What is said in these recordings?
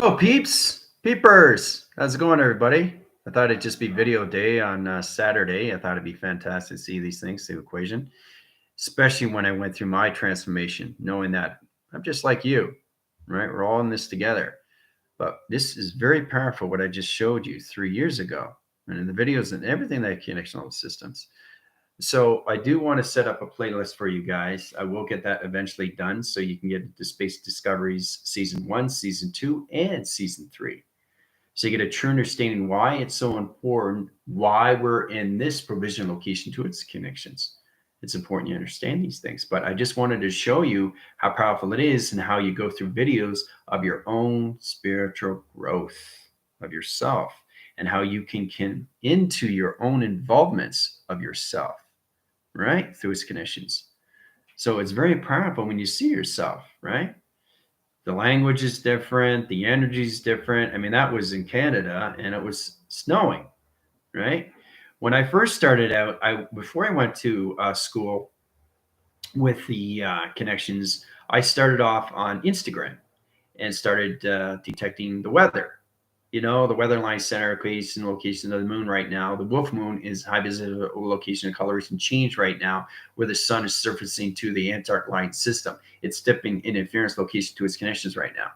Hello, peepers. How's it going, everybody? I thought it'd just be video day on Saturday. I thought it'd be fantastic to see these things, the equation, especially when I went through my transformation, knowing that I'm just like you, right? We're all in this together. But this is very powerful, what I just showed you 3 years ago, and in the videos and everything that connects all the systems. So I do want to set up a playlist for you guys. I will get that eventually done so you can get into Space Discoveries Season 1, Season 2, and Season 3. So you get a true understanding why it's so important, why we're in this provision location to its connections. It's important you understand these things. But I just wanted to show you how powerful it is and how you go through videos of your own spiritual growth of yourself and how you can into your own involvements of yourself, right? Through its connections. So it's very powerful when you see yourself, right? The language is different, the energy is different. I mean, that was in Canada and it was snowing, right? When I first started out, I before I went to school with the connections, I started off on Instagram and started detecting the weather. You know, the weather line center location of the moon right now. The wolf moon is high visible location of coloration change right now, where the sun is surfacing to the Antarctic line system. It's dipping in interference location to its connections right now.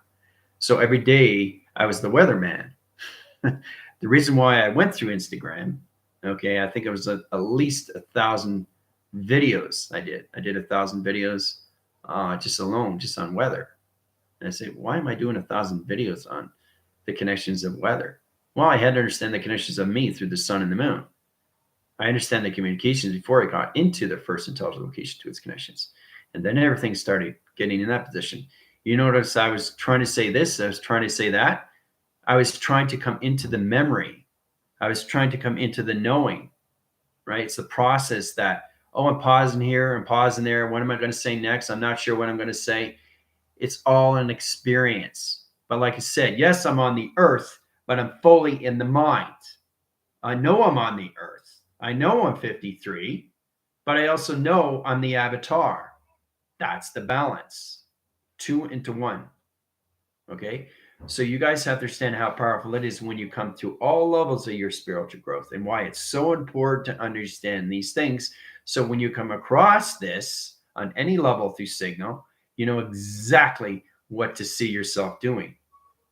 So every day I was the weatherman. The reason why I went through Instagram, okay, I think it was at least 1,000 videos I did. I did 1,000 videos just alone, just on weather. And I say, why am I doing 1,000 videos on the connections of weather? Well, I had to understand the connections of me through the sun and the moon. I understand the communications before I got into the first intelligent location to its connections. And then everything started getting in that position. You notice I was trying to say this, I was trying to say that. I was trying to come into the memory. I was trying to come into the knowing, right? It's the process that, oh, I'm pausing here, I'm pausing there. What am I going to say next? I'm not sure what I'm going to say. It's all an experience. But like I said, yes, I'm on the earth, but I'm fully in the mind. I know I'm on the earth. I know I'm 53, but I also know I'm the avatar. That's the balance. Two into one. Okay. So you guys have to understand how powerful it is when you come to all levels of your spiritual growth and why it's so important to understand these things. So when you come across this on any level through signal, you know exactly what to see yourself doing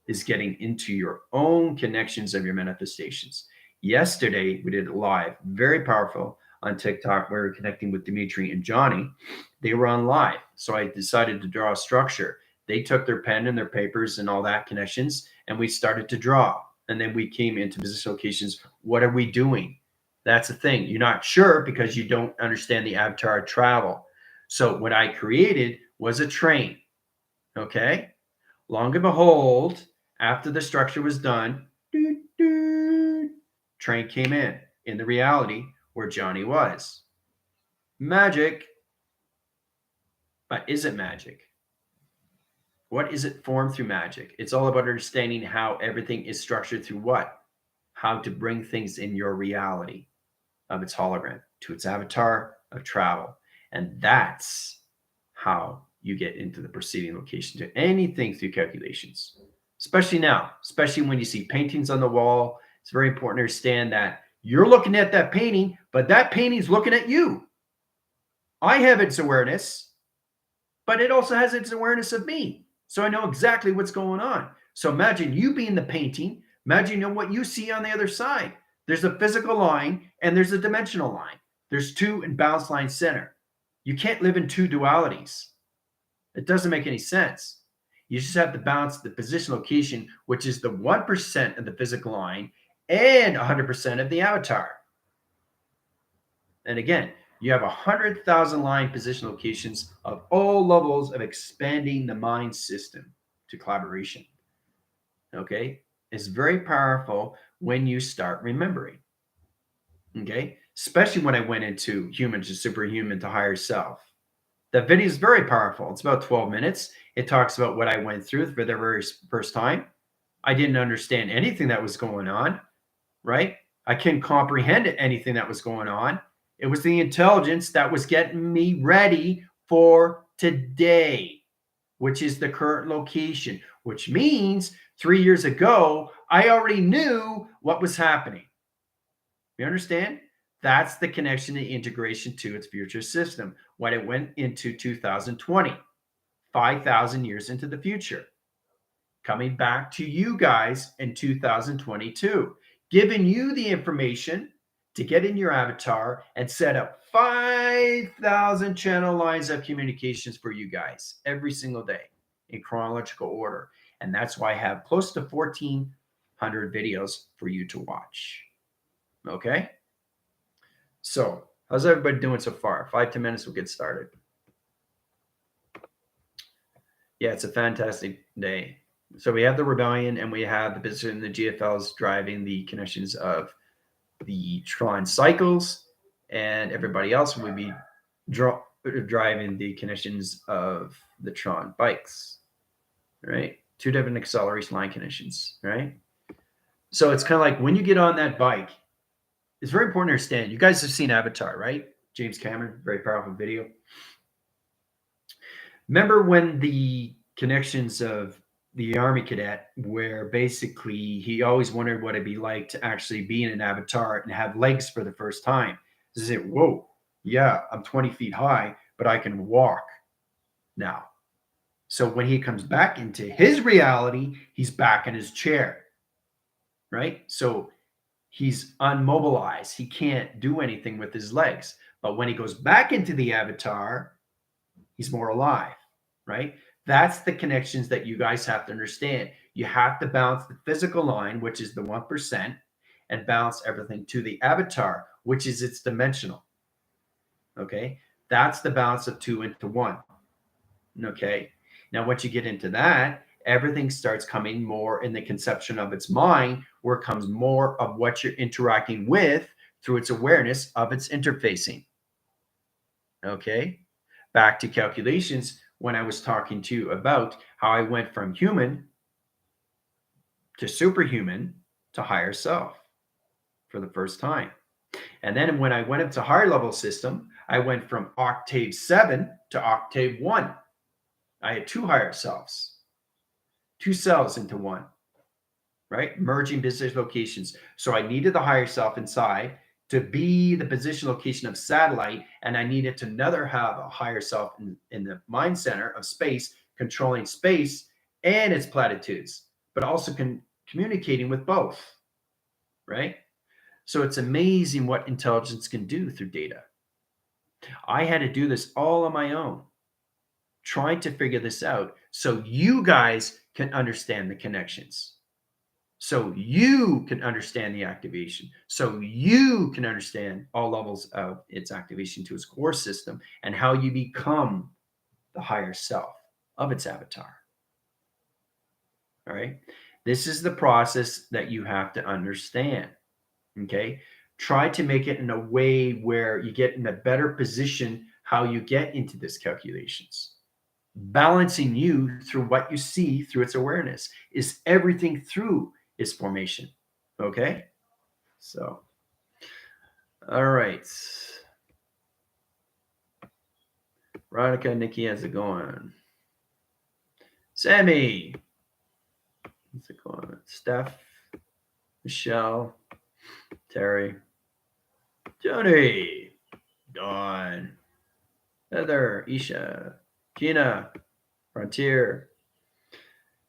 is getting into your own connections of your manifestations. Yesterday, we did it live, very powerful on TikTok. We were connecting with Dimitri and Johnny. They were on live. So I decided to draw a structure. They took their pen and their papers and all that connections, and we started to draw. And then we came into position locations. What are we doing? That's the thing. You're not sure because you don't understand the avatar travel. So what I created was a train. Okay. Long and behold, after the structure was done, train came in the reality where Johnny was. Magic. But is it magic? What is it formed through magic? It's all about understanding how everything is structured through what? How to bring things in your reality of its hologram to its avatar of travel. And that's how you get into the perceiving location to anything through calculations. Especially now, especially when you see paintings on the wall. It's very important to understand that you're looking at that painting, but that painting's looking at you. I have its awareness, but it also has its awareness of me. So I know exactly what's going on. So imagine you being the painting. Imagine what you see on the other side. There's a physical line and there's a dimensional line. There's two in balance line center. You can't live in two dualities. It doesn't make any sense. You just have to balance the position location, which is the 1% of the physical line and 100% of the avatar. And again, you have 100,000 line position locations of all levels of expanding the mind system to collaboration. Okay. It's very powerful when you start remembering. Okay. Especially when I went into human to superhuman to higher self. The video is very powerful. It's about 12 minutes. It talks about what I went through for the very first time. I didn't understand anything that was going on, right? I couldn't comprehend anything that was going on. It was the intelligence that was getting me ready for today, which is the current location, which means 3 years ago, I already knew what was happening. You understand? That's the connection and integration to its future system when it went into 2020, 5,000 years into the future, coming back to you guys in 2022, giving you the information to get in your avatar and set up 5,000 channel lines of communications for you guys every single day in chronological order. And that's why I have close to 1,400 videos for you to watch. Okay? So, how's everybody doing so far? 5-10 minutes, we'll get started. Yeah, it's a fantastic day. So we have the rebellion and we have the business and the GFLs driving the connections of the Tron cycles, and everybody else would be driving the connections of the Tron bikes, right? 2 different acceleration line connections, right? So it's kind of like when you get on that bike, it's very important to understand. You guys have seen Avatar, right? James Cameron, very powerful video. Remember when the connections of the Army cadet, where basically he always wondered what it'd be like to actually be in an avatar and have legs for the first time. He said, whoa, yeah, I'm 20 feet high, but I can walk now. So when he comes back into his reality, he's back in his chair, right? So he's unmobilized. He can't do anything with his legs. But when he goes back into the avatar, he's more alive, right? That's the connections that you guys have to understand. You have to balance the physical line, which is the 1%, and balance everything to the avatar, which is its dimensional. Okay. That's the balance of 2 into 1. Okay. Now, once you get into that, everything starts coming more in the conception of its mind, where it comes more of what you're interacting with through its awareness of its interfacing. Okay. Back to calculations, when I was talking to you about how I went from human to superhuman to higher self for the first time. And then when I went up to higher level system, I went from octave 7 to octave 1. I had 2 higher selves, 2 cells into one, right? Merging business locations. So I needed the higher self inside to be the position location of satellite, and I needed to another have a higher self in the mind center of space, controlling space and its platitudes, but also communicating with both, right? So it's amazing what intelligence can do through data. I had to do this all on my own, trying to figure this out so you guys can understand the connections. So you can understand the activation. So you can understand all levels of its activation to its core system and how you become the higher self of its avatar. All right. This is the process that you have to understand. Okay. Try to make it in a way where you get in a better position how you get into this calculations. Balancing you through what you see through its awareness is everything through its formation. Okay. So, all right. Veronica, Nikki, how's it going? Sammy, how's it going? Steph, Michelle, Terry, Jody, Dawn, Heather, Isha, Gina, Frontier,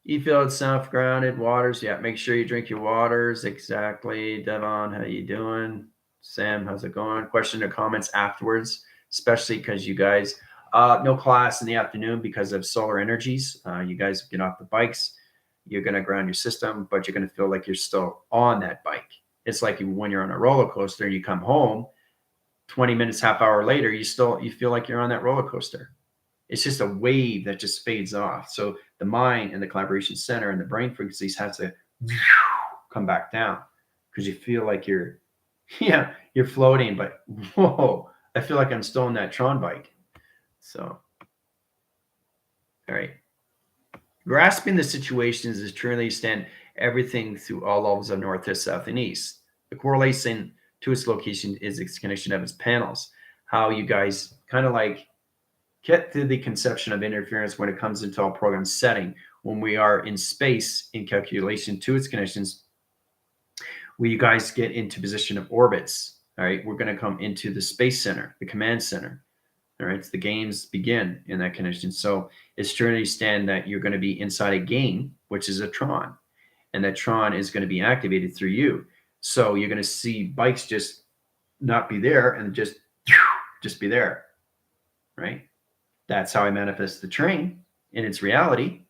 E-Field, South Grounded, Waters. Yeah, make sure you drink your waters. Exactly. Devon, how you doing? Sam, how's it going? Question or comments afterwards, especially because you guys, no class in the afternoon because of solar energies. You guys get off the bikes. You're going to ground your system, but you're going to feel like you're still on that bike. It's like when you're on a roller coaster and you come home 20 minutes, half hour later, you feel like you're on that roller coaster. It's just a wave that just fades off. So the mind and the collaboration center and the brain frequencies have to come back down because you feel like you're floating, but whoa, I feel like I'm still on that Tron bike. So, all right. Grasping the situations is truly understand everything through all levels of north to south and east. The correlation to its location is its connection of its panels. How you guys kind of like get to the conception of interference when it comes into a program setting. When we are in space in calculation to its connections, we guys get into position of orbits. All right, we're going to come into the space center, the command center. All right, so the games begin in that connection. So it's to understand that you're going to be inside a game, which is a Tron, and that Tron is going to be activated through you. So you're going to see bikes just not be there and just be there, right? That's how I manifest the train in its reality.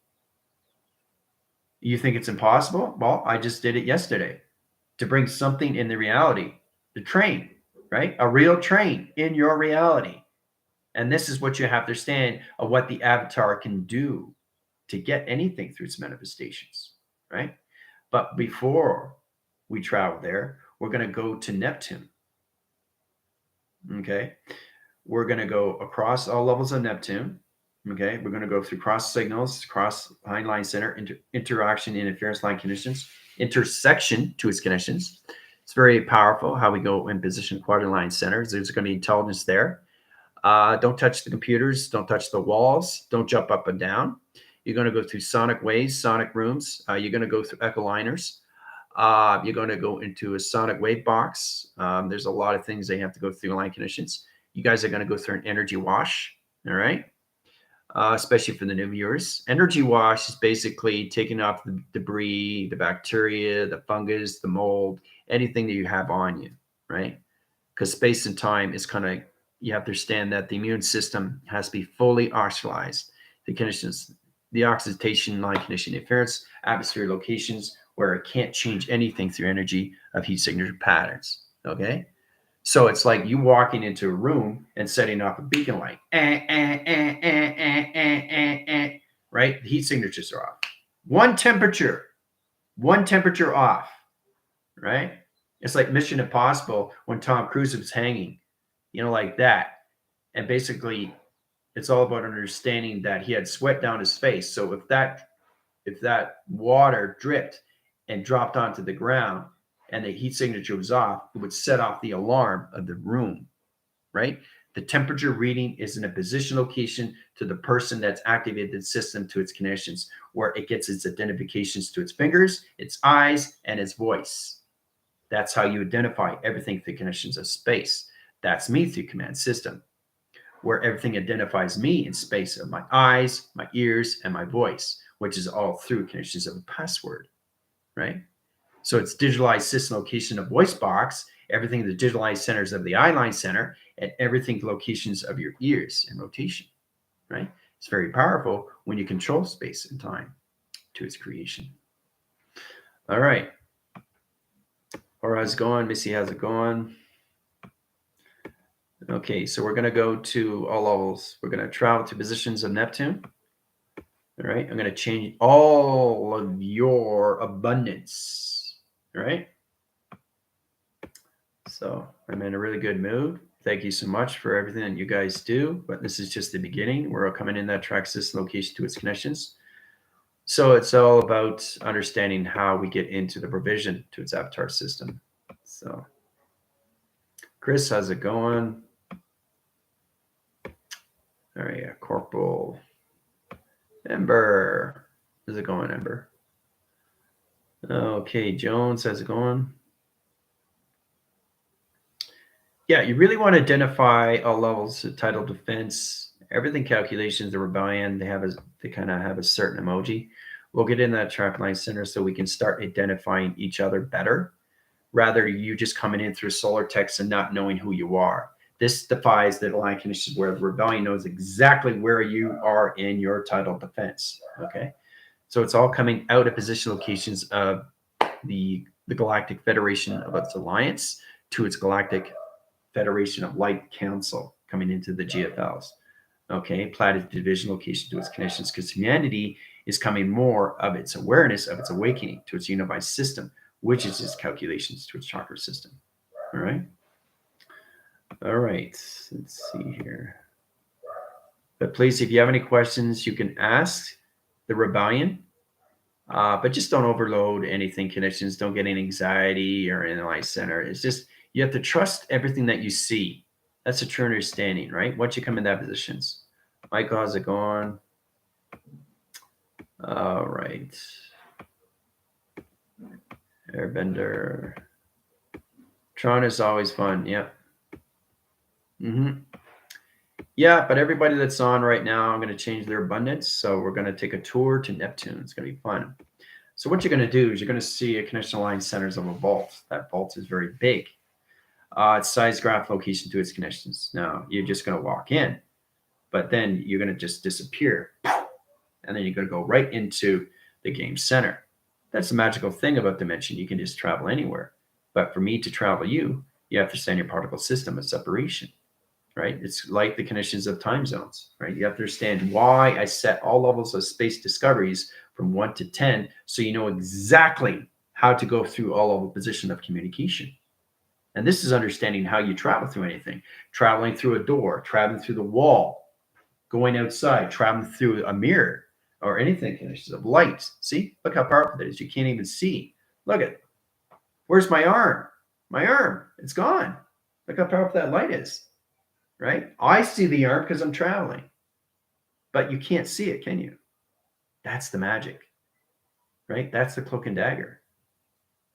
You think it's impossible? Well, I just did it yesterday to bring something in the reality, the train, right? A real train in your reality. And this is what you have to understand of what the avatar can do to get anything through its manifestations, right? But before we travel there, we're going to go to Neptune. Okay. We're going to go across all levels of Neptune. Okay. We're going to go through cross signals, cross hindline center, interaction, interference line conditions, intersection to its connections. It's very powerful how we go in position quadrant line centers. There's going to be intelligence there. Don't touch the computers. Don't touch the walls. Don't jump up and down. You're going to go through sonic waves, sonic rooms. You're going to go through echoliners. You're going to go into a sonic wave box. There's a lot of things they have to go through line conditions. You guys are going to go through an energy wash. All right. Especially for the new viewers. Energy wash is basically taking off the debris, the bacteria, the fungus, the mold, anything that you have on you, right? Because space and time is kind of, you have to understand that the immune system has to be fully oxidized. The conditions, the oxidation line condition interference, atmosphere locations where it can't change anything through energy of heat signature patterns. Okay. So it's like you walking into a room and setting off a beacon light. Right? The heat signatures are off. One temperature off. Right? It's like Mission Impossible when Tom Cruise was hanging, like that. And basically, it's all about understanding that he had sweat down his face. So if that water dripped and dropped onto the ground and the heat signature was off, it would set off the alarm of the room, right? The temperature reading is in a position location to the person that's activated the system to its connections, where it gets its identifications to its fingers, its eyes, and its voice. That's how you identify everything through connections of space. That's me through command system, where everything identifies me in space of my eyes, my ears, and my voice, which is all through connections of a password, right? So it's digitalized system location of voice box, everything the digitalized centers of the eye line center, and everything locations of your ears and rotation, right? It's very powerful when you control space and time to its creation. All right. Or how's it going? Missy, how's it going? Okay, so we're going to go to all levels. We're going to travel to positions of Neptune. All right, I'm going to change all of your abundance. All right. So I'm in a really good mood. Thank you so much for everything that you guys do. But this is just the beginning. We're all coming in that track system location to its connections. So it's all about understanding how we get into the provision to its avatar system. So Chris, how's it going? All right, yeah, Corporal Ember. How's it going, Ember? Okay, Jones, how's it going? Yeah, you really want to identify all levels of title defense, everything calculations, the rebellion, they kind of have a certain emoji. We'll get in that track line center so we can start identifying each other better, rather you just coming in through solar text and not knowing who you are. This defies the line conditions where the rebellion knows exactly where you are in your title defense. Okay. So it's all coming out of position locations of the Galactic Federation of its alliance to its Galactic Federation of Light Council coming into the GFLs. Okay, platted division location to its connections because humanity is coming more of its awareness of its awakening to its unified system, which is its calculations to its chakra system. All right. All right. Let's see here. But please, if you have any questions, you can ask the rebellion. But just don't overload anything connections. Don't get any anxiety or in the light center. It's just you have to trust everything that you see. That's a true understanding, right? Once you come in that positions. Michael, how's it going? All right. Airbender. Tron is always fun. Yep. Yeah, but everybody that's on right now, I'm going to change their abundance. So we're going to take a tour to Neptune. It's going to be fun. So what you're going to do is you're going to see a connection line centers of a vault. That vault is very big. It's size, graph, location to its connections. Now you're just going to walk in, but then you're going to just disappear. And then you're going to go right into the game center. That's the magical thing about Dimension. You can just travel anywhere. But for me to travel you have to stay in your particle system of separation, right? It's like the conditions of time zones, right? You have to understand why I set all levels of space discoveries from 1 to 10 so you know exactly how to go through all of the position of communication. And this is understanding how you travel through anything. Traveling through a door, traveling through the wall, going outside, traveling through a mirror, or anything conditions of light. See, look how powerful that is. You can't even see. Look at, where's my arm? My arm, it's gone. Look how powerful that light is, right? I see the arm because I'm traveling, but you can't see it, can you? That's the magic, right? That's the cloak and dagger,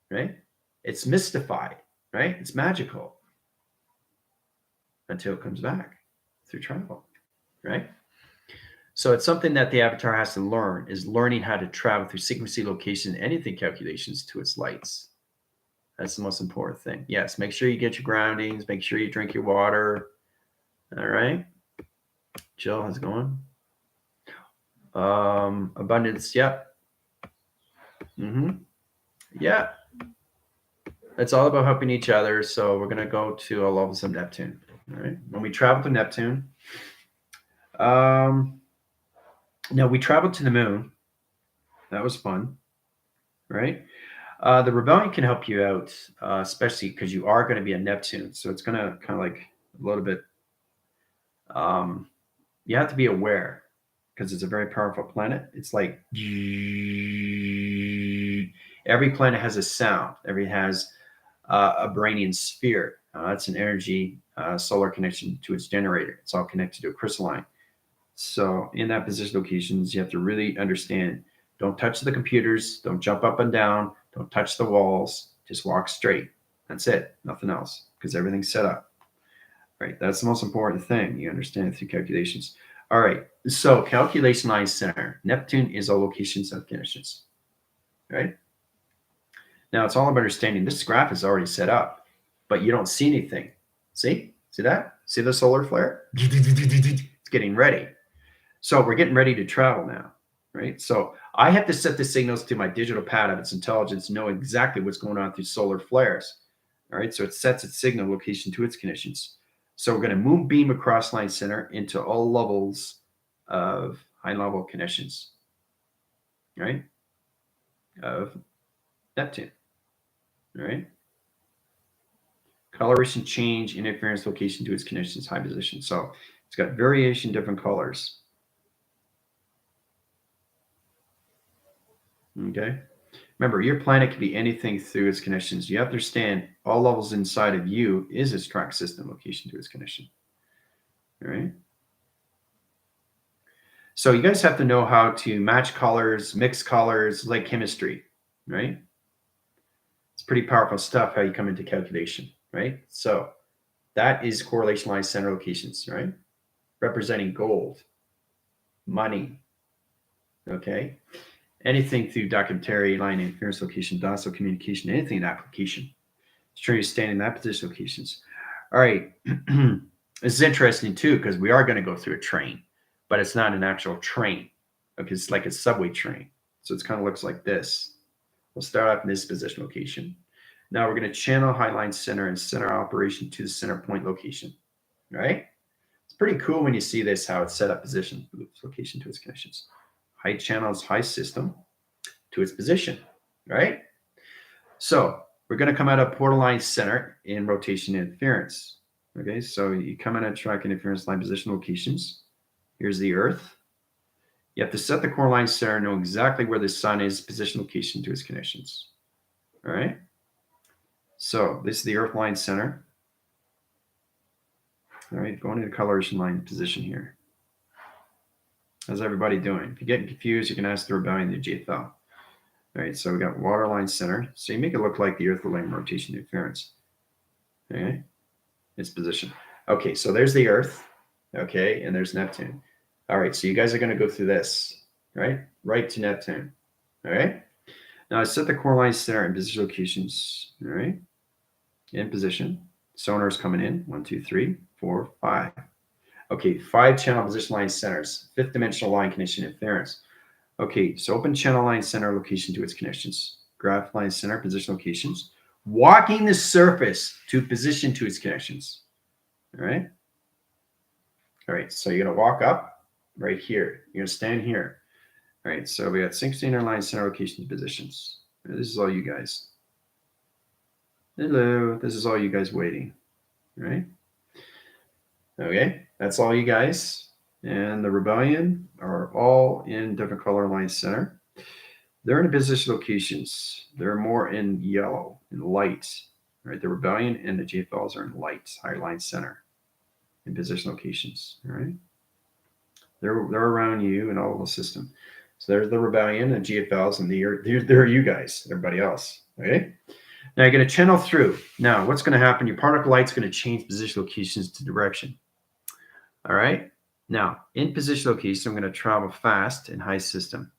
right? It's mystified, right? It's magical until it comes back through travel, right? So it's something that the avatar has to learn, is learning how to travel through sequency, location, anything calculations to its lights. That's the most important thing. Yes, make sure you get your groundings. Make sure you drink your water. All right. Jill, how's it going? Abundance. Yep. Yeah. It's all about helping each other. So we're going to go to all levels of Neptune. All right. When we travel to Neptune, now we traveled to the moon. That was fun, right? The rebellion can help you out, especially because you are going to be a Neptune. So it's going to kind of like a little bit, you have to be aware because it's a very powerful planet. It's like every planet has a sound, every has a Brownian sphere. That's an energy solar connection to its generator. It's all connected to a crystalline. So in that position locations, you have to really understand, don't touch the computers, don't jump up and down, don't touch the walls, just walk straight. That's it, nothing else, because everything's set up. Right, that's the most important thing. You understand through calculations. All right, so calculation line center. Neptune is all locations of conditions. Right? Now it's all about understanding this graph is already set up, but you don't see anything. See? See that? See the solar flare? It's getting ready. So we're getting ready to travel now, right? So I have to set the signals to my digital pad of its intelligence, know exactly what's going on through solar flares. All right, so it sets its signal location to its conditions. So we're going to moon beam across line center into all levels of high level conditions, right? Of Neptune, all right? Coloration change, interference location to its conditions, high position. So it's got variation, different colors. Okay. Remember, your planet can be anything through its connections. You have to understand all levels inside of you is its track system location to its connection. All right. So you guys have to know how to match colors, mix colors, like chemistry, right? It's pretty powerful stuff how you come into calculation, right? So that is correlation line center locations, right? Representing gold, money, okay? Anything through documentary line interference location, docile communication, anything in application. It's trying to stand in that position locations. All right. This is interesting too, because we are going to go through a train, but it's not an actual train. Okay, it's like a subway train. So it kind of looks like this. We'll start off in this position location. Now we're going to channel highline center and center operation to the center point location. Right? It's pretty cool when you see this, how it's set up position, location to its connections. High channels, high system to its position. Right? So we're going to come out of portal line center in rotation interference. Okay, so you come in at track interference line position locations. Here's the Earth. You have to set the core line center, know exactly where the sun is, position location to its connections. All right. So this is the Earth line center. All right, going into coloration line position here. How's everybody doing? If you're getting confused, you can ask the rebellion, the GFL. All right, so we got waterline center. So you make it look like the Earth line rotation interference. Okay, its position. Okay, so there's the Earth. Okay, and there's Neptune. All right, so you guys are going to go through this, right? Right to Neptune. All right. Now I set the core line center in position locations. All right, in position. Sonar's coming in. 1, 2, 3, 4, 5. Okay, 5 channel position line centers. 5th dimensional line connection interference. Okay, so open channel line center location to its connections. Graph line center position locations. Walking the surface to position to its connections. All right. All right, so you're going to walk up right here. You're going to stand here. All right, so we got 16 line center location positions. This is all you guys. Hello, this is all you guys waiting. All right. Okay, that's all you guys. And the rebellion are all in different color line center. They're in position locations. They're more in yellow, in light. Right, the rebellion and the GFLs are in light, higher line center, in position locations. All right, they're around you and all of the system. So there's the rebellion and GFLs, and they're you guys, everybody else. Okay. Now you're going to channel through. Now what's going to happen? Your particle light's going to change position locations to direction. All right. Now, in position location, I'm going to travel fast in high system.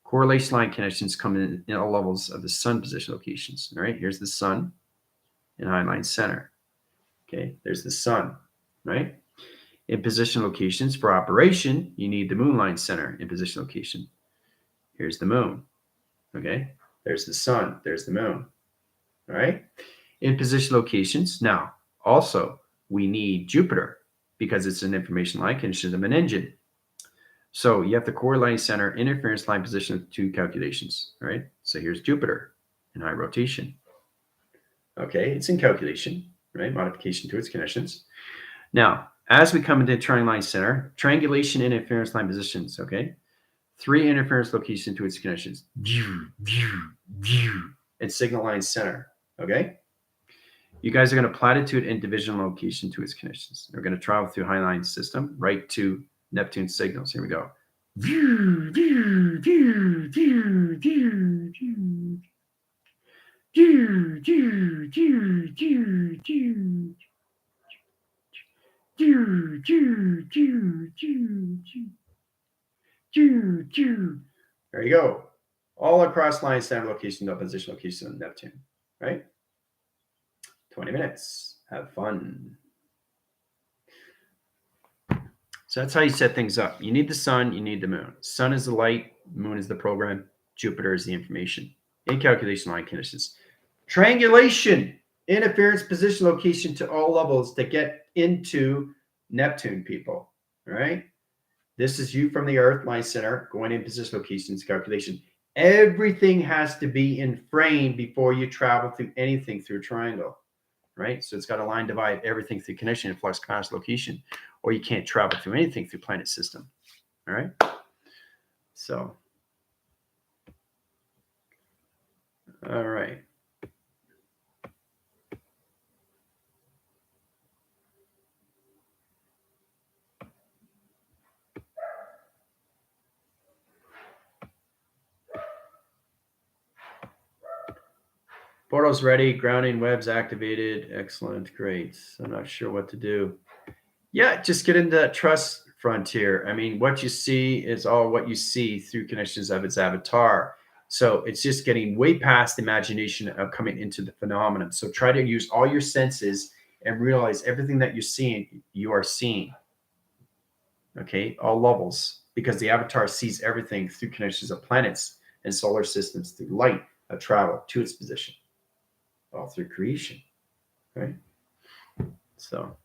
Correlation line connections come in all levels of the sun position locations. All right. Here's the sun in high line center. Okay. There's the sun. Right. In position locations for operation, you need the moon line center in position location. Here's the moon. Okay. There's the sun. There's the moon. All right. In position locations. Now, also, we need Jupiter, because it's an information line connection of an engine. So you have the core line center interference line position of 2 calculations, right? So here's Jupiter in high rotation. Okay, it's in calculation, right? Modification to its connections. Now, as we come into Tron line center, triangulation interference line positions, okay? 3 interference locations to its connections. And signal line center, okay? You guys are going to platitude and division location to its connections. They're going to travel through highline system right to Neptune signals. Here we go. There you go. All across line center location to position location of Neptune, right? 20 minutes. Have fun. So that's how you set things up. You need the sun, you need the moon. Sun is the light, moon is the program, Jupiter is the information. In calculation line conditions. Triangulation, interference, position, location to all levels to get into Neptune, people. All right. This is you from the Earth, line center, going in position, locations, calculation. Everything has to be in frame before you travel through anything through a triangle. Right? So it's got a line divide everything through connection and flux capacitor location, or you can't travel through anything through planet system. All right. So, all right. Portal's ready. Grounding webs activated. Excellent. Great. I'm not sure what to do. Yeah, just get into that trust frontier. I mean, what you see is all what you see through connections of its avatar. So it's just getting way past the imagination of coming into the phenomenon. So try to use all your senses and realize everything that you're seeing, you are seeing. Okay, all levels, because the avatar sees everything through connections of planets and solar systems through light of travel to its position, all through creation. Right? So.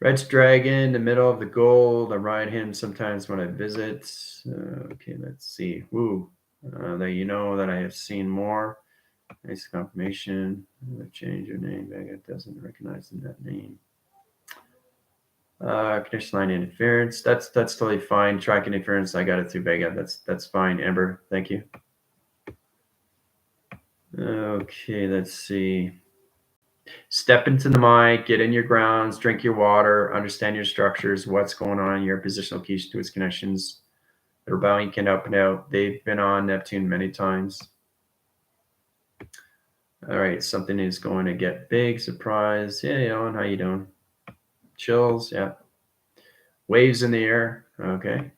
Red Dragon, the middle of the gold. I ride him sometimes when I visit. Okay, let's see. Woo. That you know that I have seen more. Nice confirmation. Change your name. Vega doesn't recognize that name. Connection line interference. That's totally fine. Track interference. I got it through Vega. That's fine. Amber, thank you. Okay, let's see. Step into the mic, get in your grounds, drink your water, understand your structures, what's going on, your positional location to its connections. The rebellion can up and out. They've been on Neptune many times. All right, something is going to get big. Surprise. Hey, Ellen, how you doing? Chills, yeah. Waves in the air. Okay.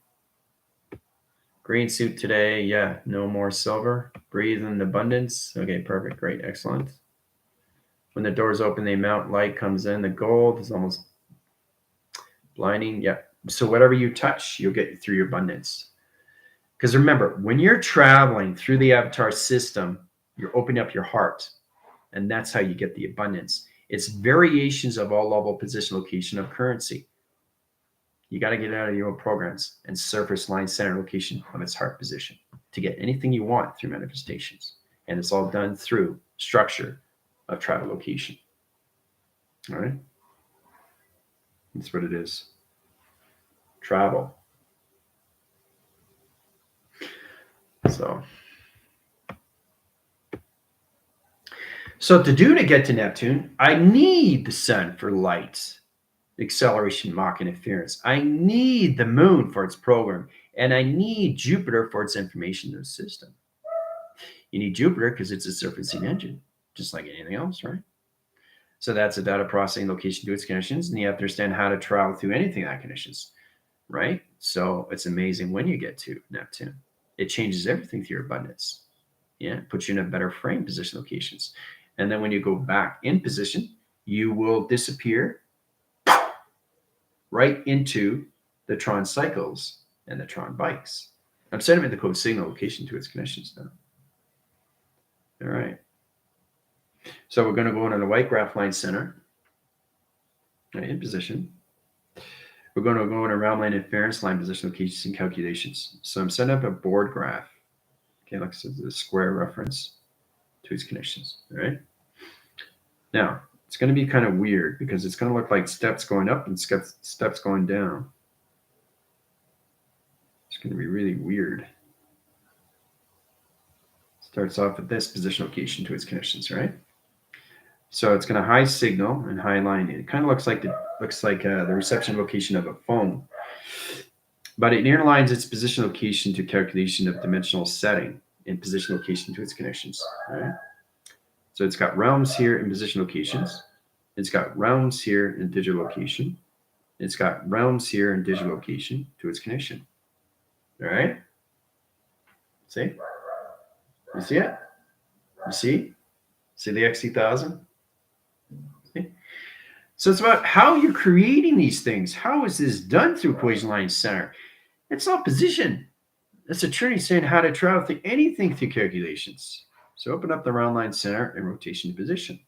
Green suit today. Yeah, no more silver. Breathe in abundance. Okay, perfect. Great. Excellent. When the doors open, the amount light comes in. The gold is almost blinding. Yeah. So whatever you touch, you'll get through your abundance. Because remember, when you're traveling through the avatar system, you're opening up your heart. And that's how you get the abundance. It's variations of all level, position, location of currency. You got to get out of your own programs and surface line center location of its heart position to get anything you want through manifestations. And it's all done through structure of travel location. All right. That's what it is. Travel. So to get to Neptune, I need the sun for light, acceleration, Mach interference. I need the moon for its program, and I need Jupiter for its information in the system. You need Jupiter because it's a surfacing engine, just like anything else, right? So that's a data processing location to its connections, and you have to understand how to travel through anything that conditions, right? So it's amazing when you get to Neptune. It changes everything to your abundance. Yeah, it puts you in a better frame position locations. And then when you go back in position, you will disappear right into the Tron cycles and the Tron bikes. I'm sending the code signal location to its connections now. All right. So we're going to go into the white graph line center, right, in position. We're going to go into round line inference line position locations and calculations. So I'm setting up a board graph. Okay, like the square reference to its connections. All right. Now it's going to be kind of weird because it's going to look like steps going up and steps going down. It's going to be really weird. Starts off at this position location to its connections, right? So it's going to high signal and high line. It kind of looks like the reception location of a phone, but it aligns its position location to calculation of dimensional setting and position location to its connections. Right. So it's got realms here in position locations. It's got realms here in digital location. It's got realms here in digital location to its connection. All right. See? You see it? You see? See the XC1000? So it's about how you're creating these things. How is this done through equation line center? It's all position. That's a Trinity saying how to travel through anything through calculations. So open up the round line center and rotation to position.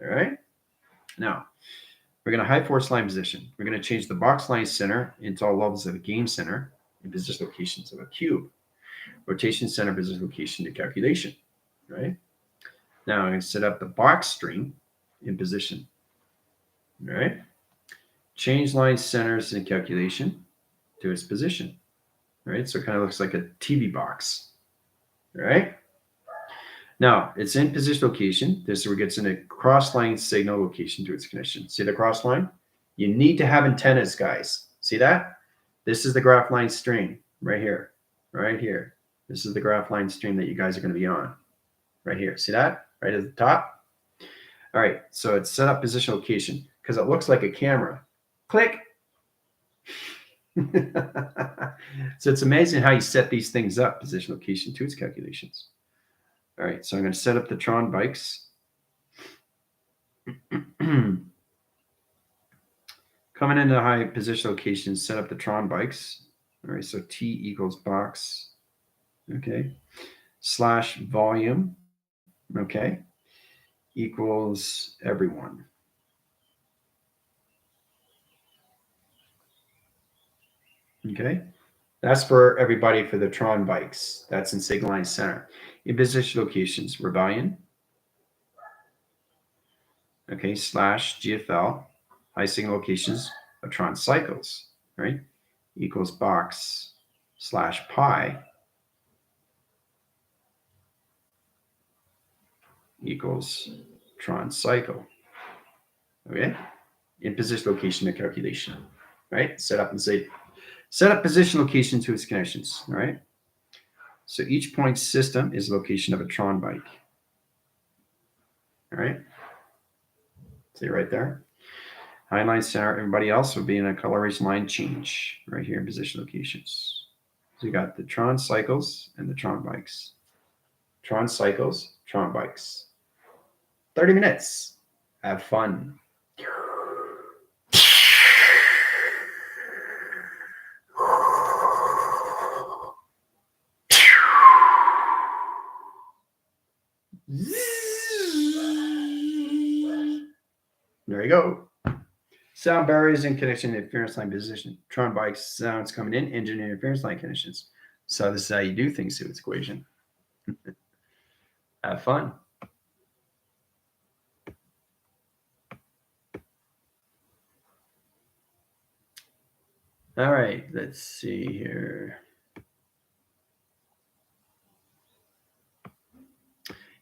All right. Now we're going to high force line position. We're going to change the box line center into all levels of a game center and position locations of a cube. Rotation center position location to calculation. Right. Now I'm going to set up the box string in position. All right. Change line centers in calculation to its position. All right. So it kind of looks like a TV box. All right. Now it's in position location. This is where it gets in a cross line signal location to its connection. See the cross line? You need to have antennas, guys. See that? This is the graph line string right here. Right here. This is the graph line string that you guys are going to be on. Right here. See that? Right at the top. All right. So it's set up position location because it looks like a camera. Click. So it's amazing how you set these things up, position location to its calculations. All right, so I'm going to set up the Tron bikes. Coming into high position location, set up the Tron bikes. All right, so T equals box. Okay. Slash volume. Okay. Equals everyone. Okay. That's for everybody for the Tron bikes. That's in signal line center. In position locations, rebellion. Okay, slash GFL, high signal locations of Tron cycles, right? Equals box slash pi equals Tron cycle. Okay, in position, location, and calculation. Right, set up and say, set up position, location to its connections. All right. So each point system is location of a Tron bike. All right. See right there. Highline center, everybody else will be in a coloration line change right here in position locations. So you got the Tron cycles and the Tron bikes. Tron cycles, Tron bikes. 30 minutes. Have fun. There you go. Sound barriers and connection interference line position. Tron bikes sounds coming in, engine interference line conditions. So this is how you do things to its equation. Have fun. All right, let's see here.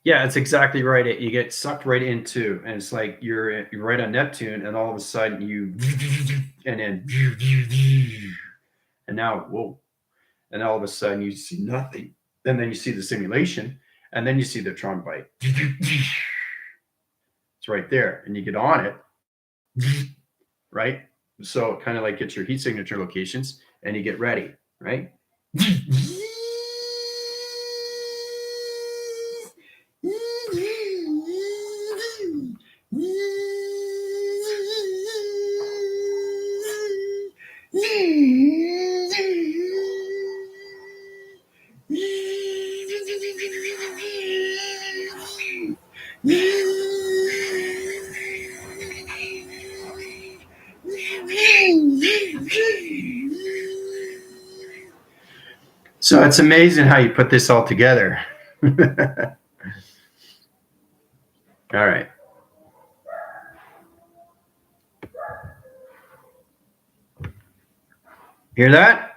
Yeah, it's exactly right. You get sucked right into, and it's like you're right on Neptune, and all of a sudden you, and then, and now whoa, and all of a sudden you see nothing, and then you see the simulation, and then you see the Tron bike. It's right there, and you get on it, right? So it kind of like gets your heat signature locations, and you get ready, right? So it's amazing how you put this all together. All right. Hear that?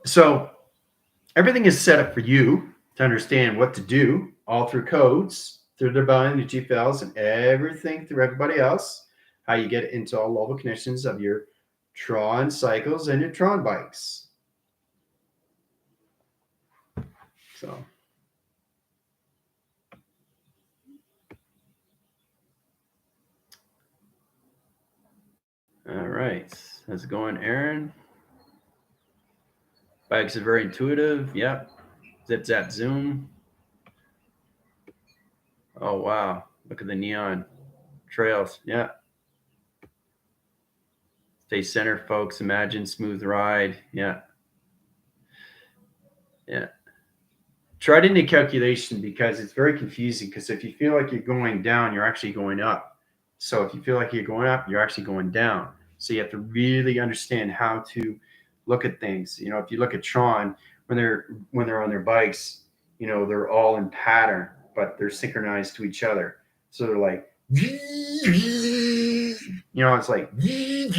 So everything is set up for you to understand what to do, all through codes, through the binary GFLs, and everything through everybody else. How you get into all level connections of your Tron cycles and your Tron bikes. So. All right. How's it going, Aaron? Bikes are very intuitive. Yep. Zip, zap, zoom. Oh, wow. Look at the neon trails. Yeah. Stay center, folks. Imagine smooth ride. Yeah. Yeah. Try it in the calculation because it's very confusing. Because if you feel like you're going down, you're actually going up. So if you feel like you're going up, you're actually going down. So you have to really understand how to look at things. You know, if you look at Tron, when they're on their bikes, you know, they're all in pattern, but they're synchronized to each other. So they're like, you know, it's like, you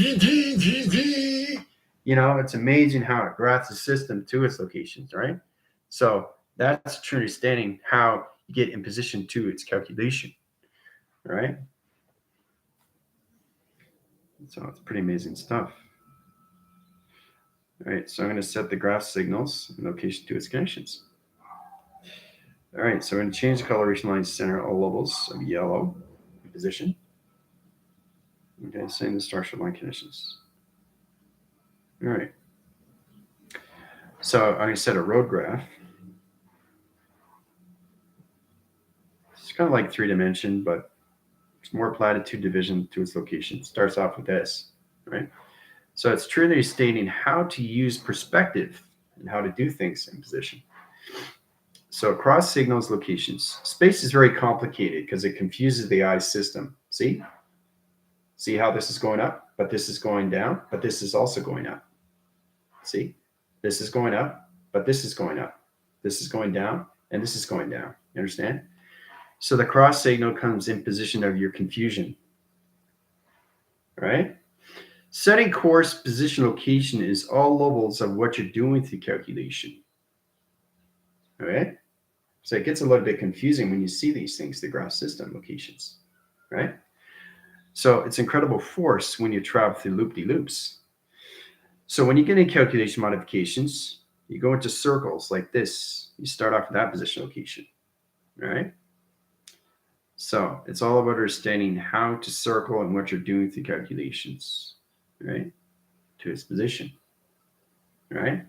know, it's amazing how it graphs the system to its locations, right? So that's true understanding how you get in position to its calculation, right? So it's pretty amazing stuff. All right, so I'm going to set the graph signals and location to its connections. All right, so I'm going to change the coloration line center all levels of yellow in position. Okay, same the structure line conditions. All right. So I'm going to set a road graph. It's kind of like 3-dimension, but it's more platitude division to its location. It starts off with this, right? So it's truly stating how to use perspective and how to do things in position. So cross signals locations. Space is very complicated because it confuses the eye system. See? See how this is going up, but this is going down, but this is also going up. See? This is going up, but this is going up. This is going down, and this is going down. You understand? So the cross signal comes in position of your confusion. Right? Setting course, position, location is all levels of what you're doing with the calculation. Okay? So it gets a little bit confusing when you see these things, the graph system locations, right? So it's incredible force when you travel through loop-de-loops. So when you get in calculation modifications, you go into circles like this. You start off with that position location, right? So it's all about understanding how to circle and what you're doing through calculations, right? To its position, right?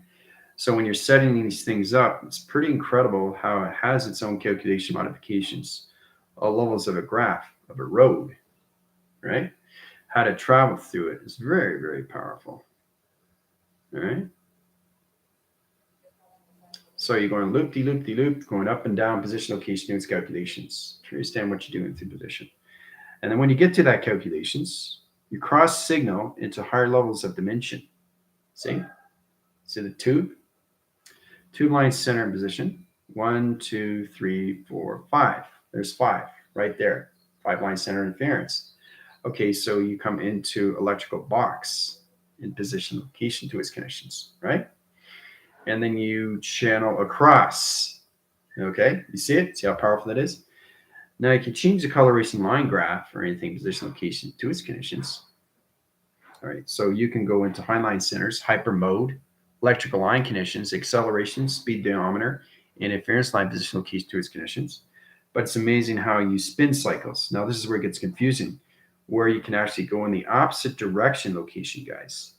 So when you're setting these things up, it's pretty incredible how it has its own calculation modifications, all levels of a graph, of a road, right? How to travel through it is very, very powerful, all right? So you're going loop-de-loop-de-loop, going up and down position, location, units, calculations to understand what you're doing through position. And then when you get to that calculations, you cross signal into higher levels of dimension. See? See the tube? Tube line center in position. 1, 2, 3, 4, 5. There's 5 right there. 5 line center inference. Okay, so you come into electrical box in position, location to its connections, right? And then you channel across. Okay, you see it? See how powerful that is? Now you can change the coloration line graph or anything position, location to its connections. All right, so you can go into highline centers, hyper mode, electrical line connections, acceleration, speed diometer, and interference line position, location to its connections. But it's amazing how you spin cycles. Now this is where it gets confusing, where you can actually go in the opposite direction location, guys.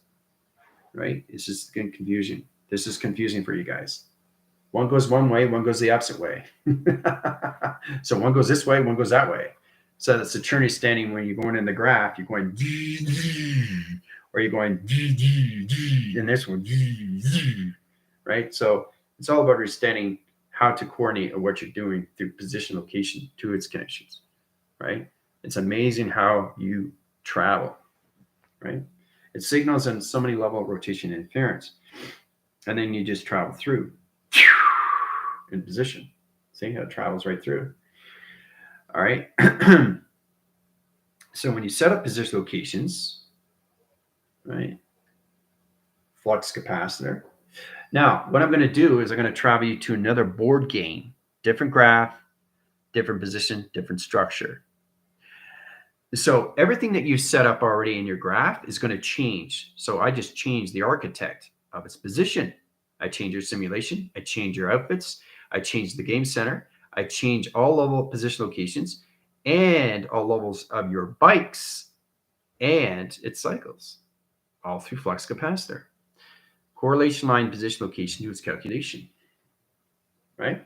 Right? It's just getting confusing. This is confusing for you guys. One goes one way, one goes the opposite way. So one goes this way, one goes that way. So that's the Trinity standing when you're going in the graph, you're going, or you're going, and this one, right? So it's all about understanding how to coordinate what you're doing through position, location to its connections, right? It's amazing how you travel, right? It signals on so many level of rotation and interference. And then you just travel through in position. See how it travels right through. All right. So when you set up position locations, right, flux capacitor. Now, what I'm going to do is I'm going to travel you to another board game, different graph, different position, different structure. So everything that you set up already in your graph is going to change. So I just changed the architect of its position. I change your simulation. I change your outputs. I change the game center. I change all level of position locations and all levels of your bikes and its cycles, all through flux capacitor. Correlation line position location to its calculation, right?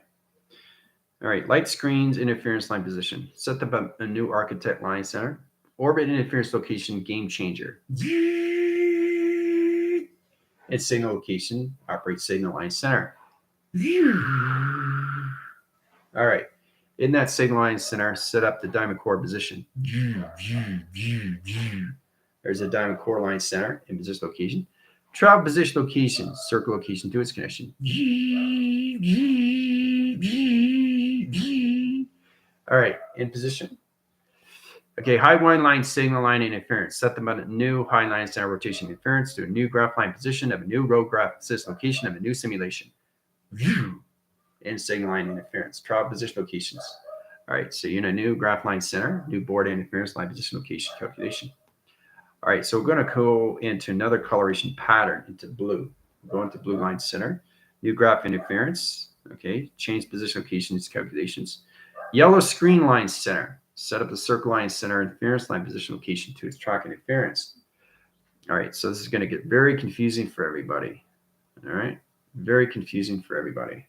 All right, light screens, interference line position. Set up a new architect line center. Orbit interference location, game changer. Its signal location, operate signal line center. All right, in that signal line center, set up the diamond core position. There's a diamond core line center in position location. Travel position location, circle location to its connection. All right, in position. Okay, high wind line, signal line, and interference. Set them on a new high line center rotation interference to a new graph line position of a new road graph system location of a new simulation. And signal line interference. Travel position locations. All right, so you're in a new graph line center, new board interference line position location calculation. All right, so we're going to go into another coloration pattern into blue. Go into blue line center, new graph interference. Okay, change position locations calculations. Yellow screen line center. Set up the circle line center interference line position location to its track interference. All right, so this is going to get very confusing for everybody. All right, very confusing for everybody.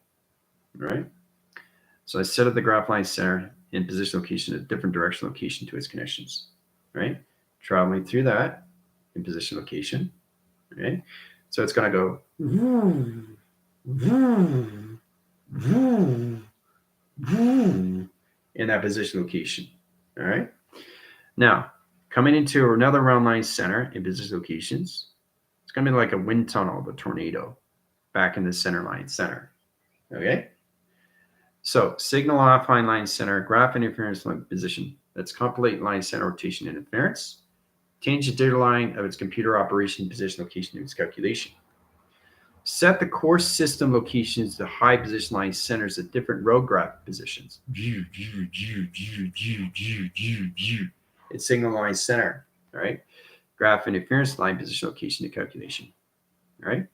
All right, so I set up the graph line center in position location, a different direction location to its connections. Right, traveling through that in position location. Okay, so it's going to go in that position location. All right. Now, coming into another round line center in position locations, it's going to be like a wind tunnel of a tornado back in the center line center. Okay. So signal off line center, graph interference line position. That's compilate line center rotation interference. Change the data line of its computer operation position location to its calculation. Set the core system locations to high position line centers at different road graph positions. Its signal line center, all right? Graph interference line position location to calculation, all right?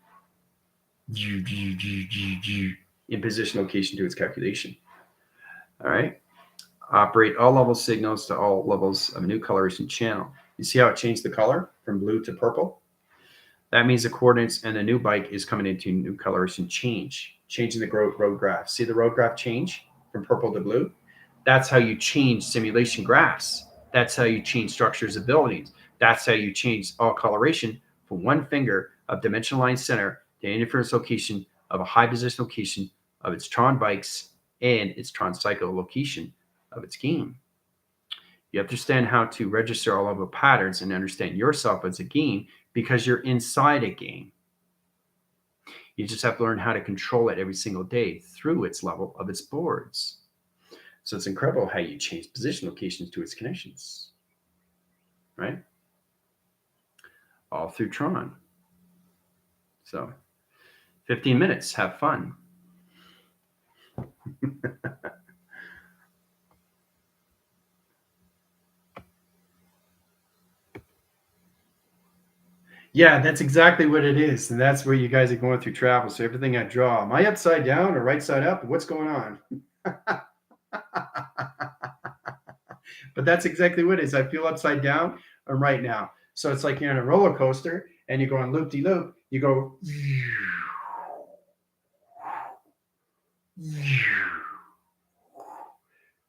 In position location to its calculation, all right? Operate all level signals to all levels of a new coloration channel. You see how it changed the color from blue to purple? That means the coordinates and the new bike is coming into new coloration change, changing the road graph. See the road graph change from purple to blue? That's how you change simulation graphs. That's how you change structures abilities. That's how you change all coloration from one finger of dimensional line center to interference location of a high position location of its Tron bikes and its Tron cycle location of its game. You understand how to register all of the patterns and understand yourself as a game because you're inside a game. You just have to learn how to control it every single day through its level of its boards. So it's incredible how you change position locations to its connections, right? All through Tron. So 15 minutes, have fun. Yeah, that's exactly what it is. And that's where you guys are going through travel. So everything I draw, am I upside down or right side up? What's going on? But that's exactly what it is. I feel upside down right now. So it's like you're on a roller coaster and you go on loop de loop. You go,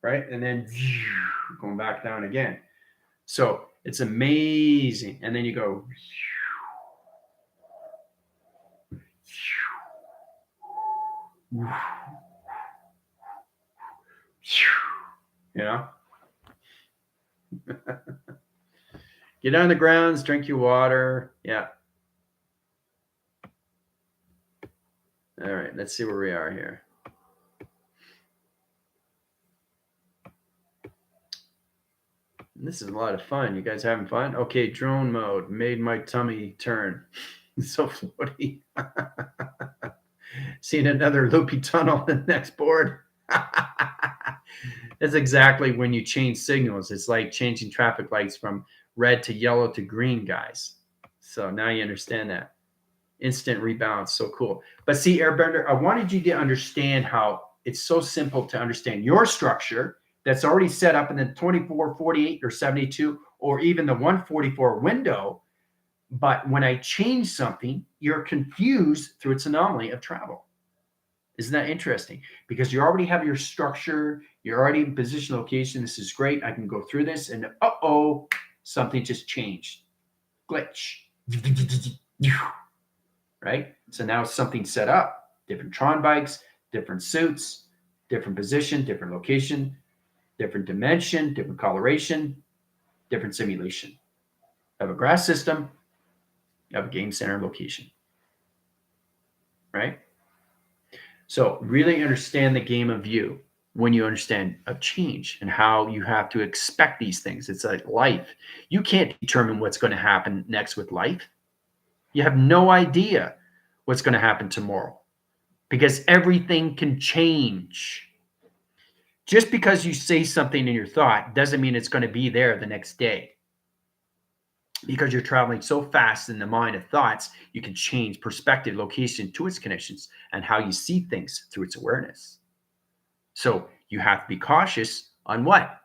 right? And then going back down again. So it's amazing. And then you go, you know, get on the grounds, drink your water. Yeah. All right, let's see where we are here. This is a lot of fun. You guys having fun? Okay, drone mode made my tummy turn. So floaty. Seeing another loopy tunnel in the next board. That's exactly when you change signals. It's like changing traffic lights from red to yellow to green, guys. So now you understand that. Instant rebalance, so cool. But see, Airbender, I wanted you to understand how it's so simple to understand your structure that's already set up in the 24, 48, or 72, or even the 144 window. But when I change something, you're confused through its anomaly of travel. Isn't that interesting? Because you already have your structure, you're already in position location. This is great. I can go through this and something just changed. Glitch. Right? So now something's set up. Different Tron bikes, different suits, different position, different location, different dimension, different coloration, different simulation. Of a grass system, of a game center location. Right? So really understand the game of you when you understand of change and how you have to expect these things. It's like life. You can't determine what's going to happen next with life. You have no idea what's going to happen tomorrow because everything can change. Just because you say something in your thought doesn't mean it's going to be there the next day. Because you're traveling so fast in the mind of thoughts, you can change perspective, location to its connections, and how you see things through its awareness. So you have to be cautious on what?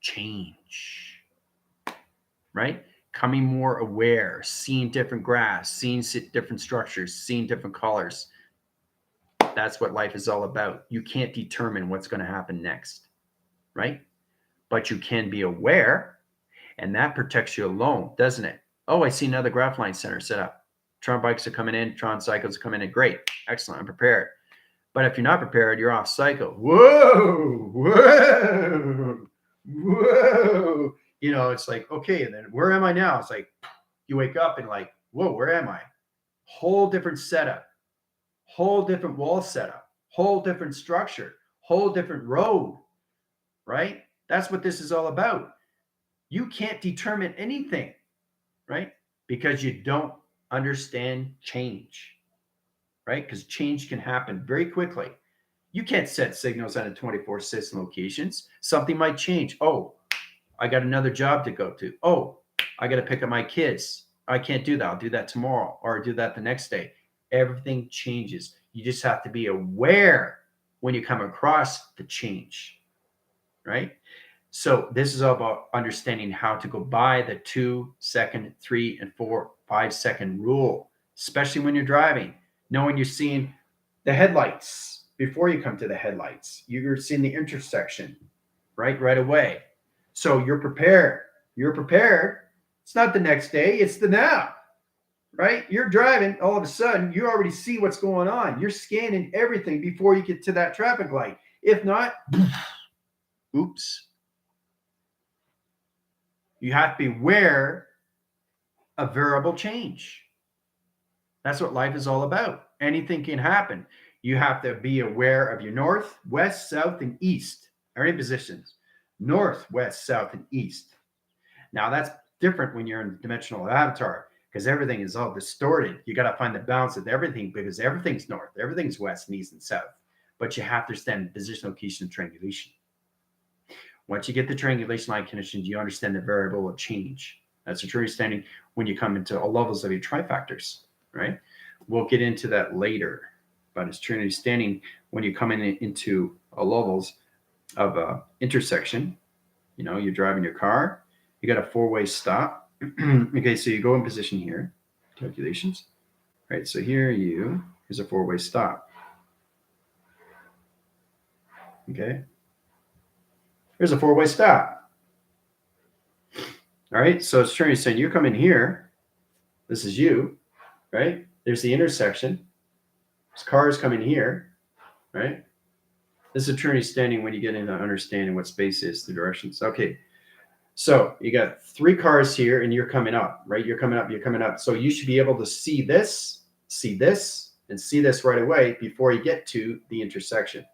Change. Right? Coming more aware, seeing different graphs, seeing different structures, seeing different colors. That's what life is all about. You can't determine what's going to happen next. Right? But you can be aware. And that protects you alone, doesn't it? Oh, I see another graph line center set up. Tron bikes are coming in. Tron cycles are coming in. Great. Excellent. I'm prepared. But if you're not prepared, you're off cycle. Whoa, whoa, whoa. You know, it's like, okay, and then where am I now? It's like you wake up and like, whoa, where am I? Whole different setup, whole different wall setup, whole different structure, whole different road, right? That's what this is all about. You can't determine anything. right? Because you don't understand change, right? Because change can happen very quickly. You can't set signals on a 24/6 locations. Something might change. Oh, I got another job to go to. Oh, I got to pick up my kids. I can't do that. I'll do that tomorrow or I'll do that the next day. Everything changes. You just have to be aware when you come across the change, right? So this is all about understanding how to go by the 2-second, 3 and 4, 5-second rule, especially when you're driving, knowing you're seeing the headlights before you come to the headlights. You're seeing the intersection, right away. So you're prepared. You're prepared. It's not the next day, it's the now, right? You're driving, all of a sudden, you already see what's going on. You're scanning everything before you get to that traffic light. If not, oops. You have to be aware of variable change. That's what life is all about. Anything can happen. You have to be aware of your north, west, south, and east. Are any positions? North, west, south, and east. Now that's different when you're in dimensional avatar because everything is all distorted. You got to find the balance of everything because everything's north, everything's west, and east, and south. But you have to understand position, location, and triangulation. Once you get the triangulation line connections, you understand the variable of change. That's what you're understanding when you come into all levels of your trifactors, right? We'll get into that later, but it's true understanding when you come into levels of intersection. You know, you're driving your car, you got a four-way stop. Okay, so you go in position here, calculations, right? So here's a four-way stop. Okay, here's a four-way stop. All right, so it's trying to say you come in here. This is you, right? There's the intersection. There's cars coming here, right? This is Trinity standing when you get into understanding what space is, the directions. Okay, so you got 3 cars here, and you're coming up, right? You're coming up. So you should be able to see this, and see this right away before you get to the intersection.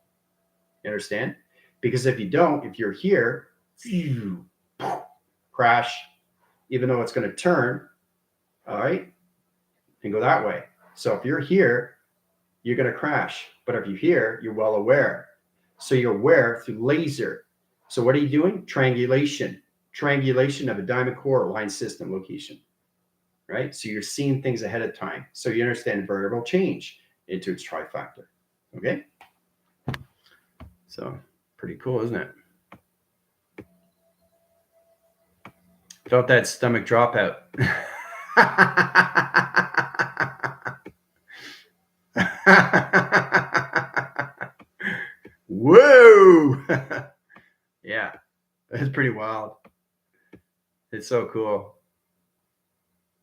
You understand? Because if you don't, if you're here, crash, even though it's going to turn, all right, and go that way. So if you're here, you're going to crash. But if you're here, you're well aware. So you're aware through laser. So what are you doing? Triangulation of a diamond core line system location, right? So you're seeing things ahead of time. So you understand variable change into its trifactor, okay? So pretty cool, isn't it? Felt that stomach drop out. Whoa! Yeah, that's pretty wild. It's so cool.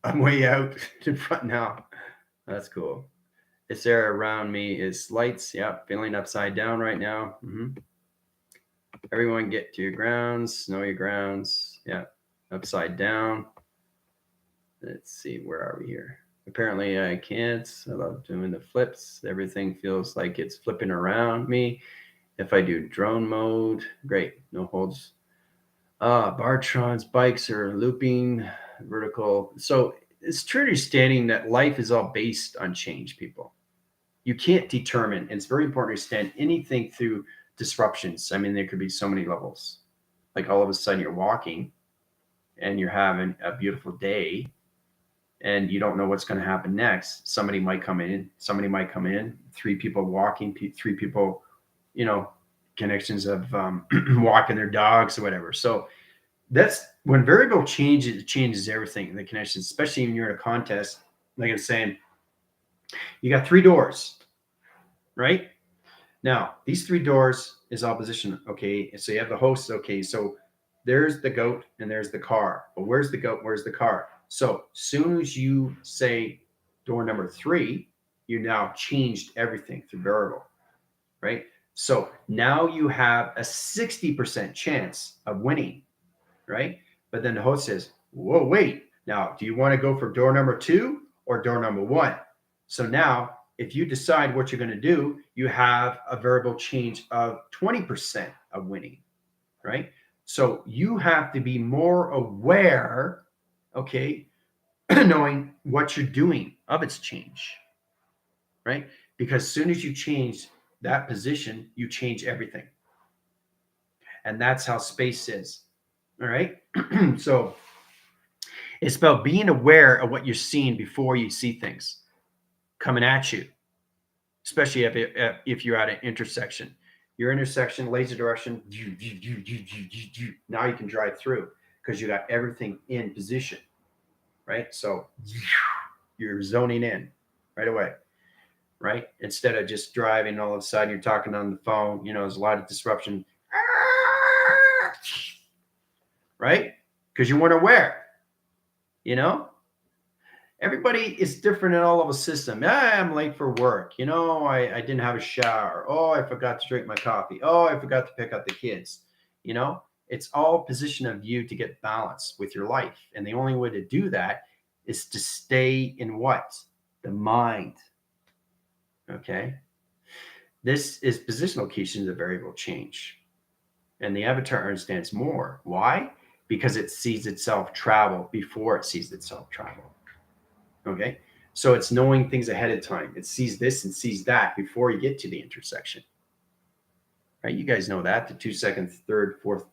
I'm way out in front now. That's cool. This area around me is lights. Yeah, feeling upside down right now. Everyone get to your grounds. Know your grounds. Yeah, upside down. Let's see, where are we here? Apparently I can't. I love doing the flips. Everything feels like it's flipping around me. If I do drone mode, great. No holds. Bartrons, bikes are looping, vertical. So it's true understanding that life is all based on change, people. You can't determine, and it's very important to understand anything through disruptions. I mean, there could be so many levels. Like all of a sudden you're walking and you're having a beautiful day and you don't know what's going to happen next. Somebody might come in, 3 people walking, 3 people, connections of walking their dogs or whatever. So that's when variable changes everything, the connections, especially when you're in a contest. Like I'm saying, you got 3 doors, right? Now, these 3 doors is opposition, okay? So you have the host, okay? So there's the goat and there's the car. But where's the goat? Where's the car? So soon as you say door number 3, you now changed everything through variable, right? So now you have a 60% chance of winning, right? But then the host says, whoa, wait. Now, do you want to go for door number 2 or door number 1? So now, if you decide what you're going to do, you have a variable change of 20% of winning, right? So you have to be more aware, okay, knowing what you're doing of its change, right? Because as soon as you change that position, you change everything. And that's how space is. All right. So it's about being aware of what you're seeing before you see things coming at you, especially if you're at an intersection. Your intersection, laser direction, now you can drive through because you got everything in position, right? So you're zoning in right away, right? Instead of just driving, all of a sudden you're talking on the phone, there's a lot of disruption, right? Because you weren't aware, you know? Everybody is different in all of a system. I'm late for work. I didn't have a shower. Oh, I forgot to drink my coffee. Oh, I forgot to pick up the kids. It's all position of you to get balance with your life. And the only way to do that is to stay in what? The mind. Okay. This is positional location of variable change. And the avatar understands more. Why? Because it sees itself travel before it sees itself travel. Okay. So it's knowing things ahead of time. It sees this and sees that before you get to the intersection. Right? You guys know that, the 2-second, third, fourth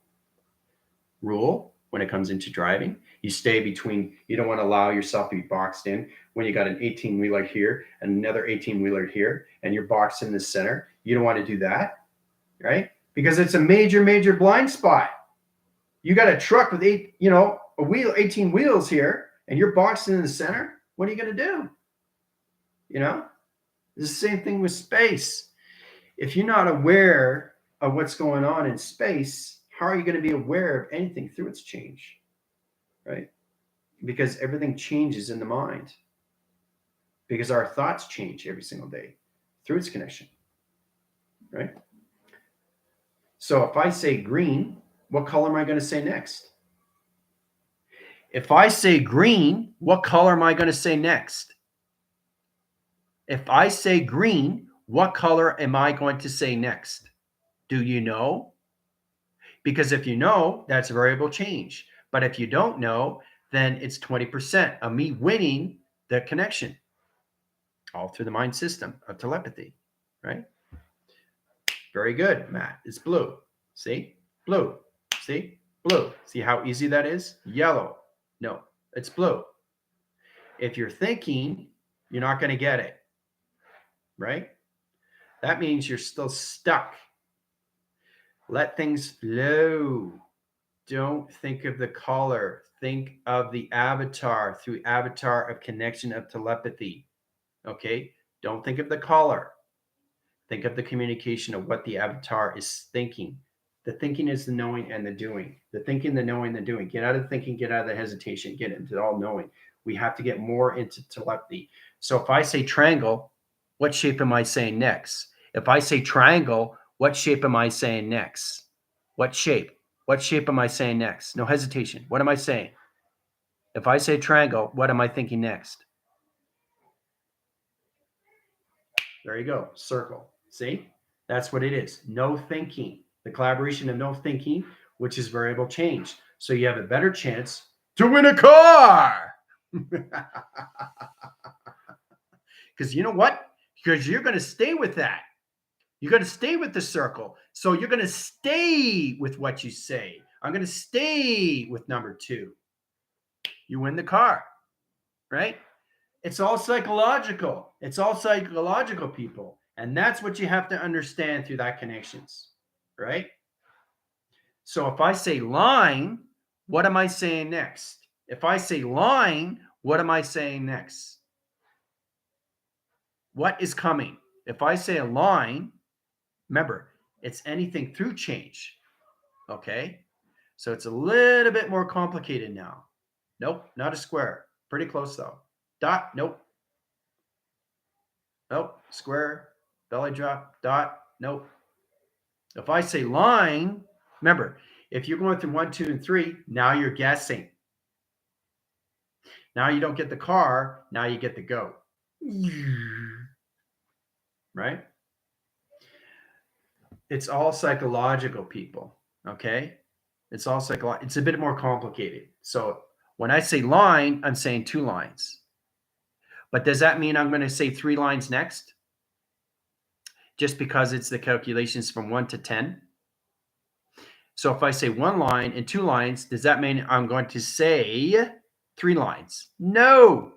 rule when it comes into driving. You stay between, you don't want to allow yourself to be boxed in when you got an 18-wheeler here and another 18-wheeler here, and you're boxed in the center. You don't want to do that, right? Because it's a major, major blind spot. You got a truck with 18 wheels here, and you're boxed in the center. What are you going to do? It's the same thing with space. If you're not aware of what's going on in space, how are you going to be aware of anything through its change, right? Because everything changes in the mind. Because our thoughts change every single day through its connection, right? So if I say green, what color am I going to say next? If I say green, what color am I going to say next? If I say green, what color am I going to say next? Do you know? Because if you know, that's variable change. But if you don't know, then it's 20% of me winning the connection, all through the mind system of telepathy, right? Very good, Matt. It's blue. See? Blue. See? Blue. See how easy that is? Yellow. No, it's blue. If you're thinking, you're not going to get it, right? That means you're still stuck. Let things flow. Don't think of the color. Think of the avatar through avatar of connection of telepathy. Okay? Don't think of the color. Think of the communication of what the avatar is thinking. The thinking is the knowing and the doing. The thinking, the knowing, the doing. Get out of the thinking, get out of the hesitation, get into all knowing. We have to get more into telepathy. So if I say triangle, what shape am I saying next? If I say triangle, what shape am I saying next? What shape? What shape am I saying next? No hesitation. What am I saying? If I say triangle, what am I thinking next? There you go. Circle. See? That's what it is. No thinking. The collaboration of no thinking, which is variable change. So you have a better chance to win a car. Because you know what? Because you're going to stay with that. You're going to stay with the circle. So you're going to stay with what you say. I'm going to stay with number 2. You win the car, right? It's all psychological. It's all psychological, people. And that's what you have to understand through that connections, right? So if I say line, what am I saying next? If I say line, what am I saying next? What is coming? If I say a line, remember, it's anything through change, okay? So it's a little bit more complicated now. Nope, not a square. Pretty close though. Dot, nope. Nope, square, belly drop, dot, nope. If I say line, remember, if you're going through 1, 2, and 3, now you're guessing. Now you don't get the car, now you get the goat. Right? It's all psychological, people. Okay? It's all psychological. It's a bit more complicated. So When I say line, I'm saying 2 lines. But does that mean I'm going to say 3 lines next? Just because it's the calculations from 1 to 10? So if I say 1 line and 2 lines, does that mean I'm going to say 3 lines? No.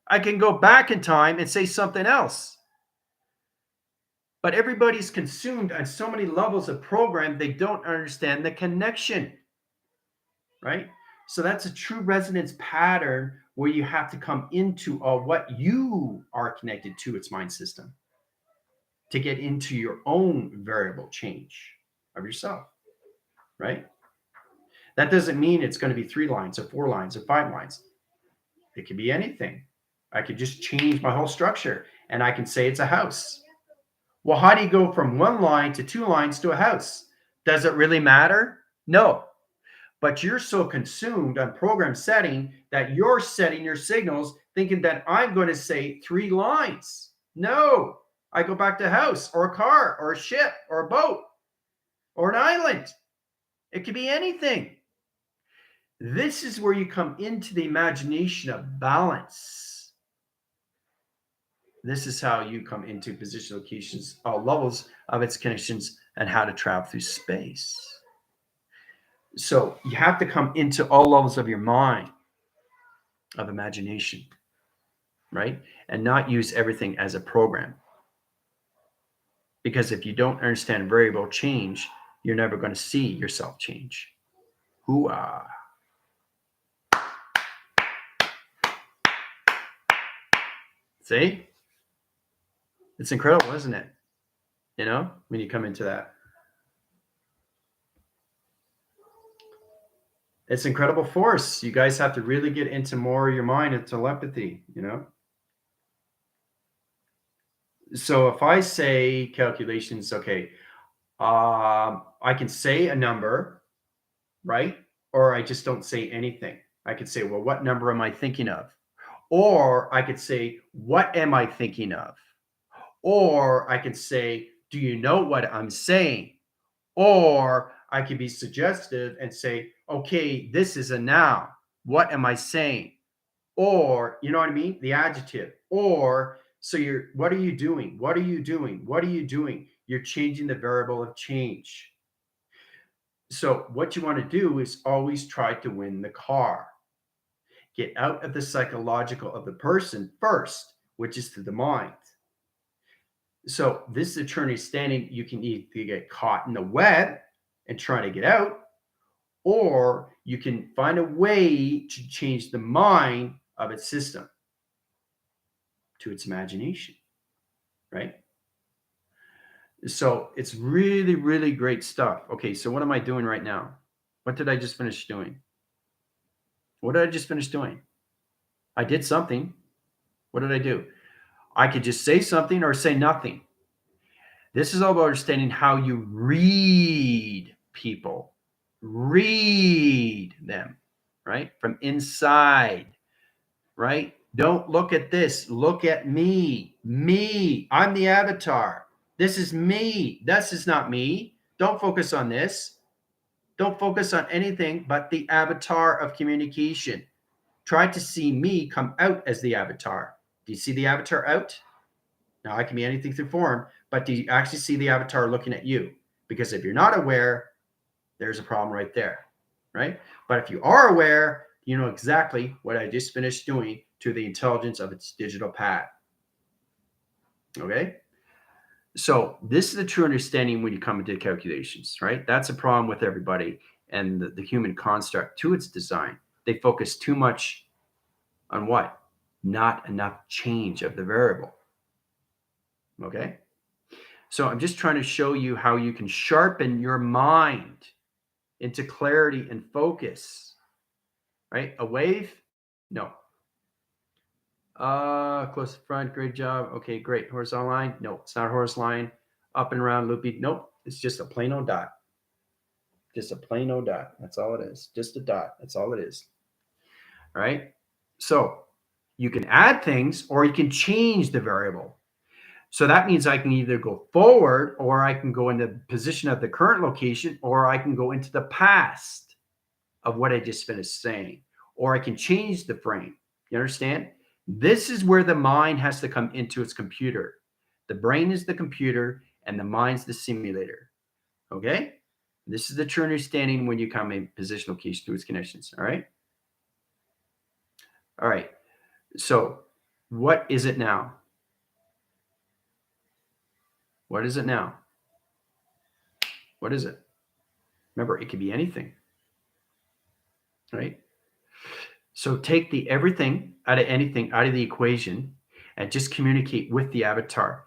I can go back in time and say something else. But everybody's consumed on so many levels of program, they don't understand the connection, right? So that's a true resonance pattern where you have to come into what you are connected to its mind system to get into your own variable change of yourself, right? That doesn't mean it's going to be 3 lines or 4 lines or 5 lines. It could be anything. I could just change my whole structure and I can say it's a house. Well, how do you go from 1 line to 2 lines to a house? Does it really matter? No. But you're so consumed on program setting that you're setting your signals thinking that I'm going to say 3 lines. No. I go back to house or a car or a ship or a boat or an island. It could be anything. This is where you come into the imagination of balance. This is how you come into position locations, all levels of its connections, and how to travel through space. So you have to come into all levels of your mind, of imagination, right? And not use everything as a program. Because if you don't understand variable change, you're never going to see yourself change. Hoo-ah. See? It's incredible, isn't it? You know, when you come into that. It's incredible force. You guys have to really get into more of your mind and telepathy, you know? So if I say calculations, okay, I can say a number, right? Or I just don't say anything. I could say, well, what number am I thinking of? Or I could say, what am I thinking of? Or I could say, do you know what I'm saying? Or I could be suggestive and say, okay, this is a noun. What am I saying? Or, you know what I mean? The adjective. Or, so what are you doing? What are you doing? What are you doing? You're changing the variable of change. So what you want to do is always try to win the car. Get out of the psychological of the person first, which is to the mind. So this is eternity standing. You can either get caught in the web and try to get out, or you can find a way to change the mind of its system to its imagination, right? So it's really, really great stuff. Okay, so what am I doing right now? What did I just finish doing? What did I just finish doing? I did something. What did I do? I could just say something or say nothing. This is all about understanding how you read people, read them, right? From inside, right? Don't look at this. Look at me. Me. I'm the avatar. This is me. This is not me. Don't focus on this. Don't focus on anything but the avatar of communication. Try to see me come out as the avatar. Do you see the avatar out? Now, I can be anything through form, but do you actually see the avatar looking at you? Because if you're not aware, there's a problem right there, right? But if you are aware, you know exactly what I just finished doing to the intelligence of its digital pad. Okay? So this is the true understanding when you come into calculations, right? That's a problem with everybody and the human construct to its design. They focus too much on what? Not enough change of the variable. Okay? So I'm just trying to show you how you can sharpen your mind into clarity and focus, right? A wave? No. Close to front, great job. Okay, great. Horizontal line? No, it's not a horizontal line. Up and around, loopy? Nope, it's just a plain old dot. Just a plain old dot. That's all it is. Just a dot. That's all it is. All right? So you can add things or you can change the variable. So that means I can either go forward or I can go into the position of the current location or I can go into the past of what I just finished saying. or I can change the frame. You understand? This is where the mind has to come into its computer. The brain is the computer and the mind's the simulator. Okay? This is the true understanding when you come in position location through its connections. All right? All right. So, what is it now? What is it now? What is it? Remember, it could be anything. Right? So take the everything out of anything out of the equation and just communicate with the avatar.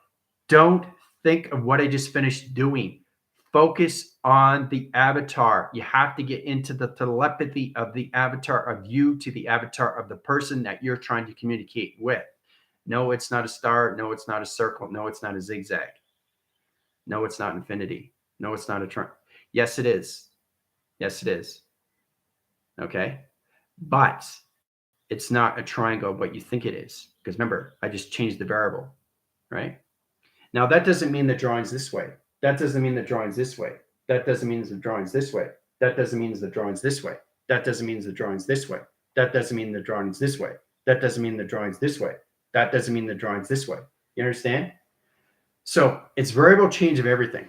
Don't think of what I just finished doing. Focus on the avatar. You have to get into the telepathy of the avatar of you to the avatar of the person that you're trying to communicate with. No, it's not a star. No, it's not a circle. No, it's not a zigzag. No, it's not infinity. No, it's not a Tron. Yes, it is. Yes, it is. Okay. But it's not a triangle, but you think it is. Because remember, I just changed the variable, right? Now, that doesn't mean the drawing's this way. That doesn't mean the drawing's this way. That doesn't mean the drawing's this way. That doesn't mean the drawing's this way. That doesn't mean the drawing's this way. That doesn't mean the drawing's this way. That doesn't mean the drawing's this way. That doesn't mean the drawing's this way. You understand? So it's variable change of everything.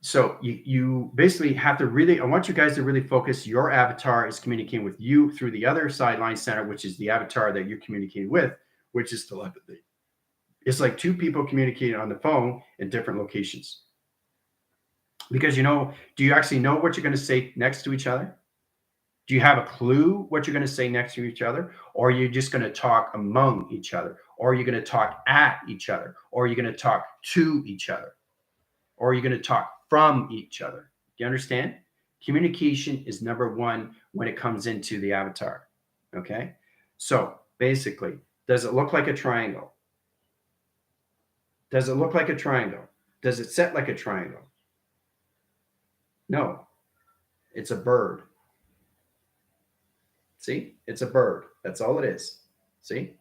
So you basically have to really, I want you guys to really focus. Your avatar is communicating with you through the other sideline center, which is the avatar that you're communicating with, which is telepathy. It's like two people communicating on the phone in different locations. Because do you actually know what you're going to say next to each other? Do you have a clue what you're going to say next to each other? Or are you just going to talk among each other? Or are you going to talk at each other? Or are you going to talk to each other? Or are you going to talk from each other? Do you understand? Communication is number one when it comes into the avatar. Okay. So basically, does it look like a triangle? Does it look like a triangle? Does it set like a triangle? No, it's a bird. See, it's a bird. That's all it is. See?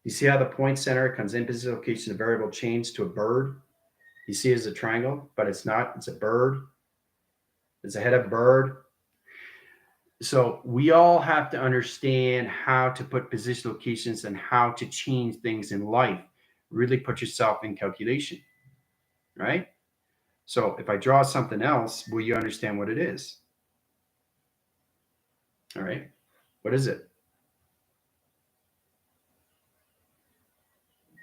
You see how the point center comes in position location, the variable change to a bird? You see it as a triangle, but it's not. It's a bird. It's a head of a bird. So we all have to understand how to put position locations and how to change things in life. Really put yourself in calculation, right? So if I draw something else, will you understand what it is? All right. What is it?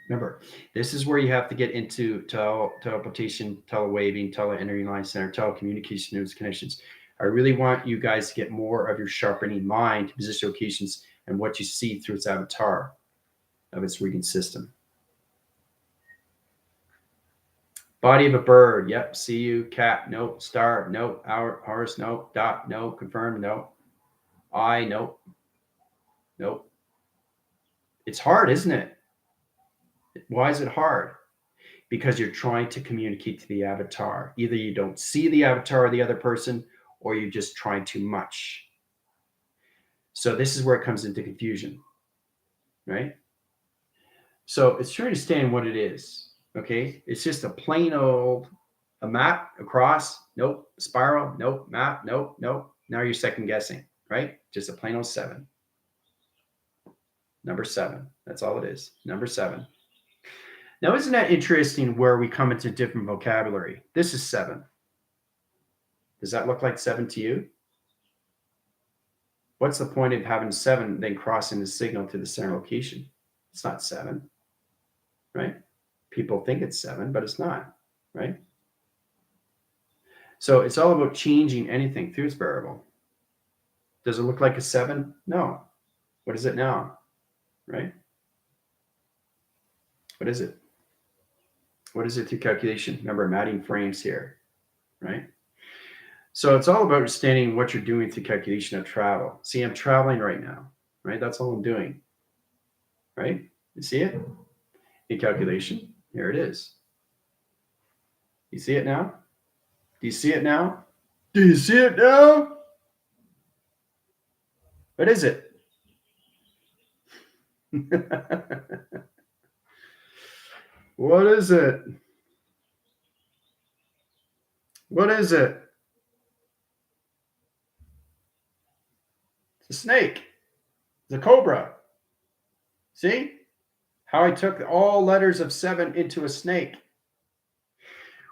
Remember, this is where you have to get into teleportation, telewaving, tele-entering line center, telecommunication nodes, connections. I really want you guys to get more of your sharpening mind to position locations and what you see through its avatar of its reading system. Body of a bird. Yep. See you. Cat. No. Star. No. Hour. Horse. No. Dot. No. Confirm. No. Eye. No. Nope. It's hard, isn't it? Why is it hard? Because you're trying to communicate to the avatar. Either you don't see the avatar of the other person, or you're just trying too much. So this is where it comes into confusion, right? So it's trying to understand what it is, okay? It's just a plain old, a map across, nope, spiral, nope, map, nope, nope. Now you're second guessing, right? Just a plain old 7. Number 7, that's all it is, number 7. Now, isn't that interesting where we come into different vocabulary? This is 7. Does that look like 7 to you? What's the point of having 7 then crossing the signal to the center location? It's not 7, right? People think it's 7, but it's not, right? So it's all about changing anything through its variable. Does it look like a 7? No. What is it now, right? What is it? What is it through calculation? Remember, I'm adding frames here, right? So it's all about understanding what you're doing through calculation of travel. See, I'm traveling right now, right? That's all I'm doing, right? You see it? In calculation, here it is. You see it now? Do you see it now? Do you see it now? What is it? What is it? What is it? The snake, the cobra. See how I took all letters of 7 into a snake?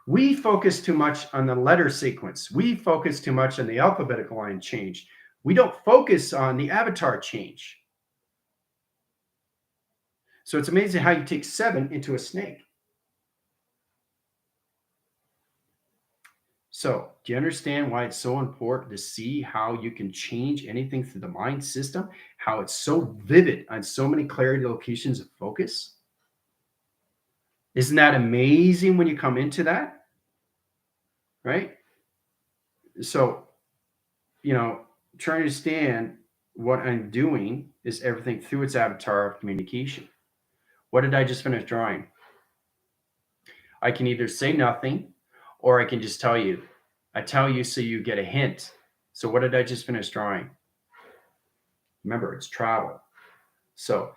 We focus too much on the letter sequence. We focus too much on the alphabetical line change. We don't focus on the avatar change. So it's amazing how you take 7 into a snake. So, do you understand why it's so important to see how you can change anything through the mind system? How it's so vivid on so many clarity locations of focus? Isn't that amazing when you come into that? Right? So, try to understand what I'm doing is everything through its avatar of communication. What did I just finish drawing? I can either say nothing or I can just tell you. I tell you so you get a hint. So, what did I just finish drawing? Remember, it's travel. So,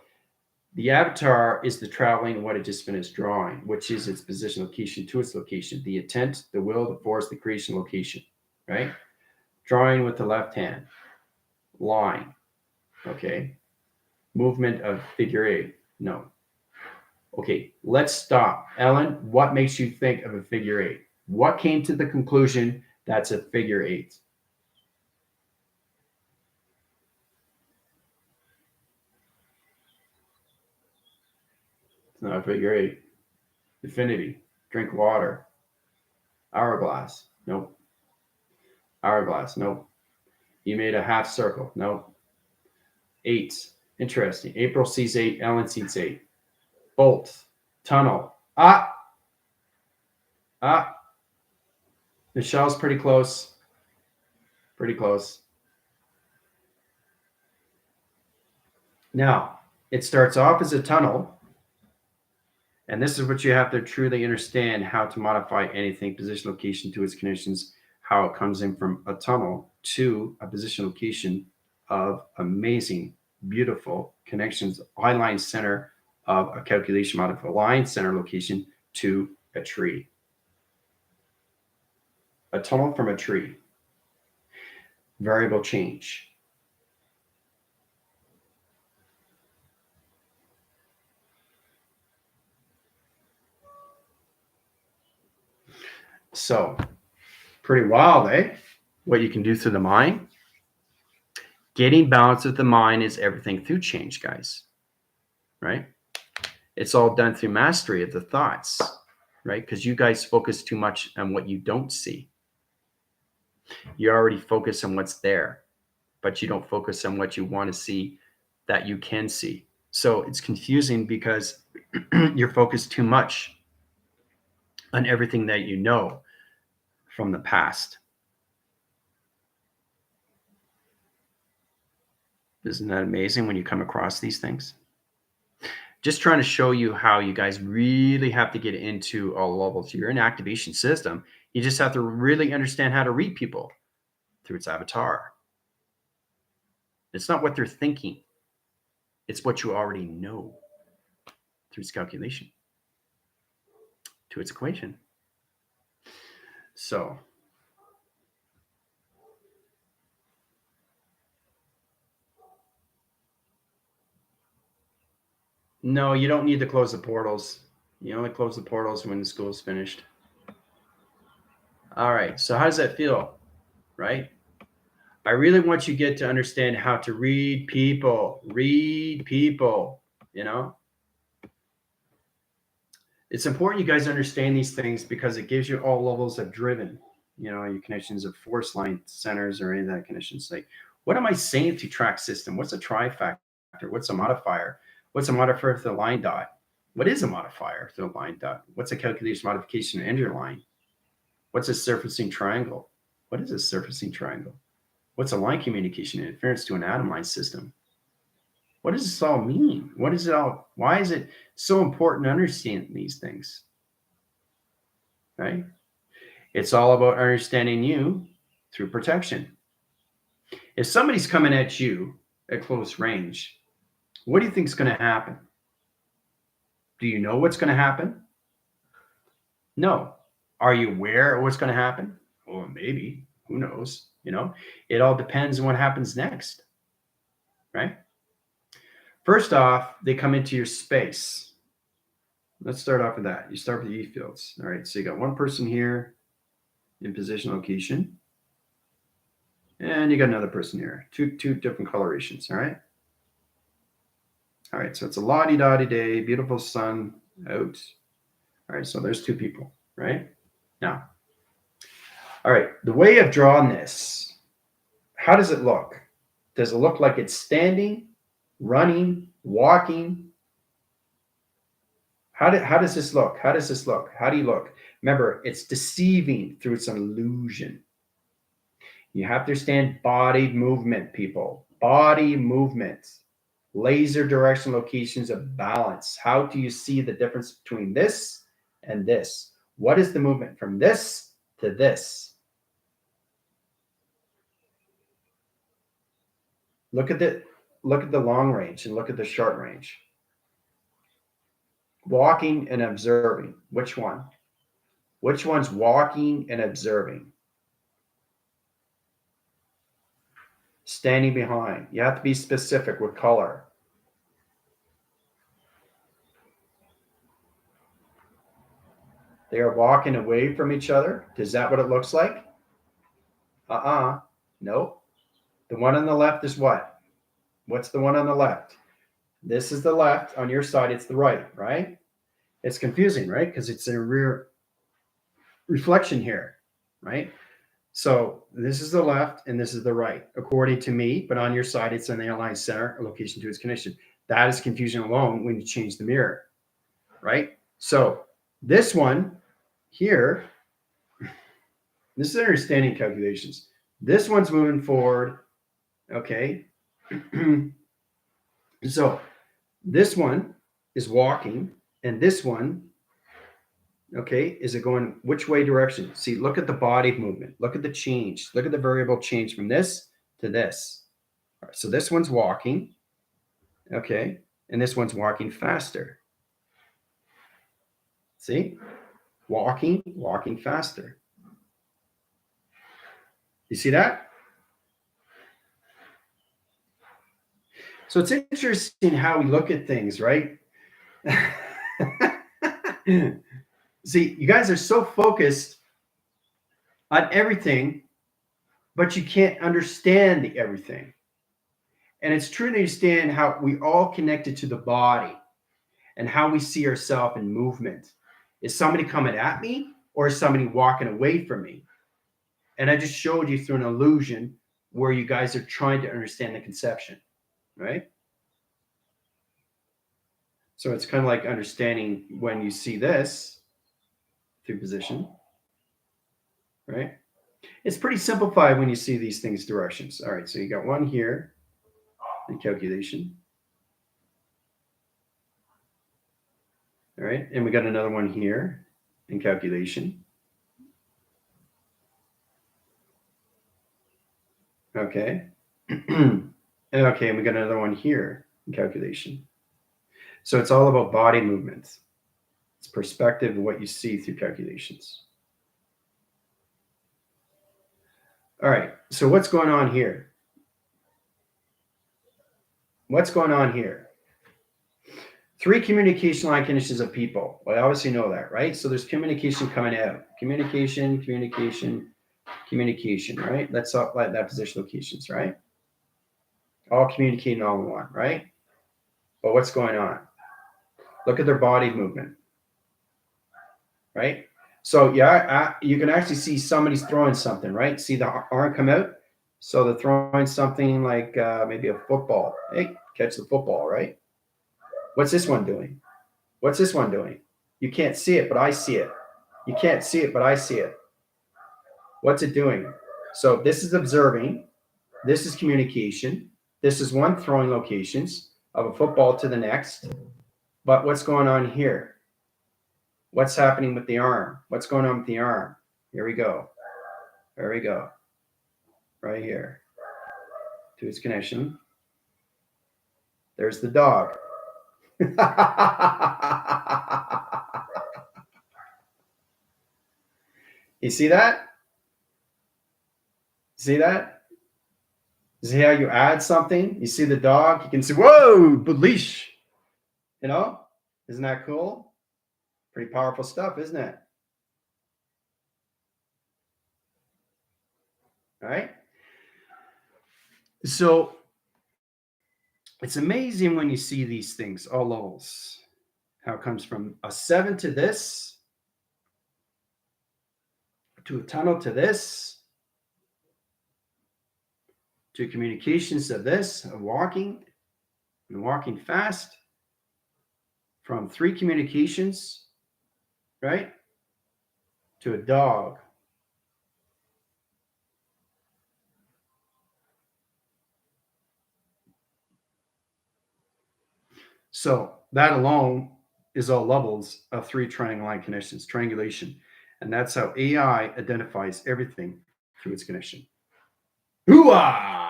the avatar is the traveling what it just finished drawing, which is its position location to its location, the intent, the will, the force, the creation location, right? Drawing with the left hand, line, okay? Movement of figure 8, no. Okay, let's stop. Ellen, what makes you think of a figure 8? What came to the conclusion that's a figure 8? It's not a figure 8. Infinity, drink water. Hourglass, nope. Hourglass, nope. You made a half circle, nope. 8, interesting. April sees 8, Ellen sees 8. Bolt, tunnel. Ah, Michelle's pretty close. Pretty close. Now, it starts off as a tunnel, and this is what you have to truly understand how to modify anything, position, location to its conditions, how it comes in from a tunnel to a position, location of amazing, beautiful connections, line center of a calculation modifier, line center location to a tree. A tunnel from a tree. Variable change. So, pretty wild, eh? What you can do through the mind. Getting balance with the mind is everything through change, guys. Right? It's all done through mastery of the thoughts, right? Because you guys focus too much on what you don't see. You already focus on what's there, but you don't focus on what you want to see that you can see. So it's confusing because you're focused too much on everything that you know from the past. Isn't that amazing when you come across these things? Just trying to show you how you guys really have to get into all levels. You're in activation system. You just have to really understand how to read people through its avatar. It's not what they're thinking. It's what you already know through its calculation to its equation. So no, you don't need to close the portals. You only close the portals when the school's finished. All right. So how does that feel? Right? I really want you to get to understand how to read people. Read people, you know? It's important you guys understand these things because it gives you all levels of driven, your connections of force line centers or any of that connections. Like, what am I saying through track system? What's a trifactor? What's a modifier? What's a modifier for the line dot? What is a modifier to the line dot? What's a calculation modification to enter line? What's a surfacing triangle? What is a surfacing triangle? What's a line communication interference to an atom line system? What does this all mean? What is it all? Why is it so important to understand these things? Right? It's all about understanding you through protection. If somebody's coming at you at close range, what do you think is going to happen? Do you know what's going to happen? No. Are you aware of what's going to happen? Well, maybe. Who knows? It all depends on what happens next. right? First off, they come into your space. Let's start off with that. You start with the E fields. All right, so you got one person here in position location, and you got another person here. Two different colorations, all right? All right, so it's a lottie-dottie day, beautiful sun out. All right, so there's two people, right? Now, all right, the way of drawing this, how does it look? Does it look like it's standing, running, walking? How does this look? How does this look? How do you look? Remember, it's deceiving through its illusion. You have to understand body movement, people. Body movement. Laser direction locations of balance. How do you see the difference between this and this? What is the movement from this to this? Look at the long range and look at the short range. Walking and observing. Which one? Which one's walking and observing? Standing behind. You have to be specific with color. They are walking away from each other. Is that what it looks like? No. The one on the left is what? What's the one on the left? This is the left. On your side, it's the right, right? It's confusing, right? Because it's a rear reflection here, right? So this is the left and this is the right, according to me, but on your side, it's in the aligned center, a location to its connection. That is confusion alone when you change the mirror, right? So this one here, this is understanding calculations. This one's moving forward, okay? So this one is walking, and this one, okay, is it going which way direction? See, look at the body movement. Look at the change. Look at the variable change from this to this. All right, so this one's walking, okay, and this one's walking faster. See? Walking faster. You see that? So it's interesting how we look at things, right? See, you guys are so focused on everything, but you can't understand the everything. And it's true to understand how we all connected to the body and how we see ourselves in movement. Is somebody coming at me or is somebody walking away from me? And I just showed you through an illusion where you guys are trying to understand the conception, right? So it's kind of like understanding when you see this through position, right? It's pretty simplified when you see these things directions. All right, so you got one here in calculation. All right, and we got another one here in calculation. Okay. Okay, and we got another one here in calculation. So it's all about body movements. It's perspective of what you see through calculations. All right, so what's going on here? What's going on here? 3 communication line conditions of people. Well, I obviously know that, right? So there's communication coming out. Communication, right? That's all like that position locations, right? All communicating all in one, right? But what's going on? Look at their body movement, right? So yeah, you can actually see somebody's throwing something, right? See the arm come out? So they're throwing something like maybe a football. Hey, catch the football, right? What's this one doing? What's this one doing? You can't see it, but I see it. You can't see it, but I see it. What's it doing? So this is observing. This is communication. This is one throwing locations of a football to the next. But what's going on here? What's happening with the arm? What's going on with the arm? Here we go. There we go. Right here. To its connection. There's the dog. You see that? See that? See how you add something? You see the dog, you can see, whoa, but leash. You know? Isn't that cool? Pretty powerful stuff, isn't it? All right. So it's amazing when you see these things, all levels, how it comes from a 7 to this, to a tunnel to this, to communications to this, of walking and walking fast, from 3 communications, right, to a dog. So that alone is all levels of 3 triangle line connections, triangulation. And that's how AI identifies everything through its connection. Hooah!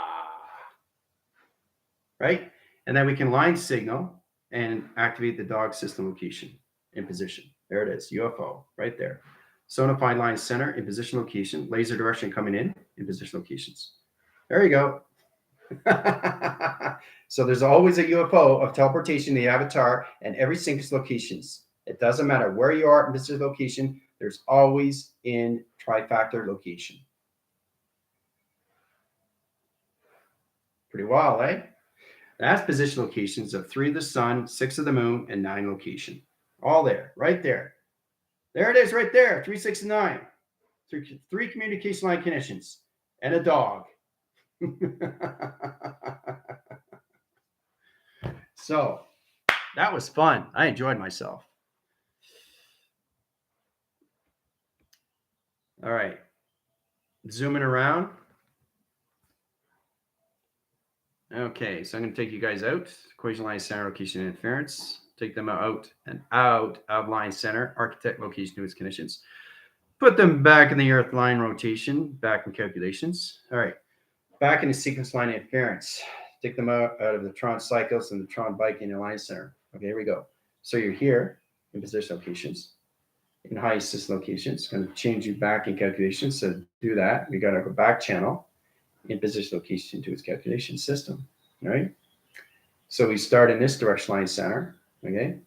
Right? And then we can line signal and activate the dog system location in position. There it is, UFO, right there. Sonified line center in position location, laser direction coming in position locations. There you go. So there's always a UFO of teleportation, the avatar, and every single locations. It doesn't matter where you are in this location, there's always in trifactor location. Pretty wild, eh? That's position locations of 3 of the sun, 6 of the moon, and 9 location. All there, right there. There it is, right there, 3, 6, and 9. 3 communication line connections, and a dog. So that was fun. I enjoyed myself. All right. Zooming around. Okay, so I'm going to take you guys out. Equation line center, location, and interference. Take them out and out of line center, architect, location, to its conditions. Put them back in the earth line rotation, back in calculations. All right. Back in the sequence line interference. Take them out of the Tron cycles and the Tron bike in your line center. Okay, here we go. So you're here in position locations, in high system locations. Going to change you back in calculations. So to do that, we got to go back channel in position location to its calculation system. All right. So we start in this direction line center. Okay.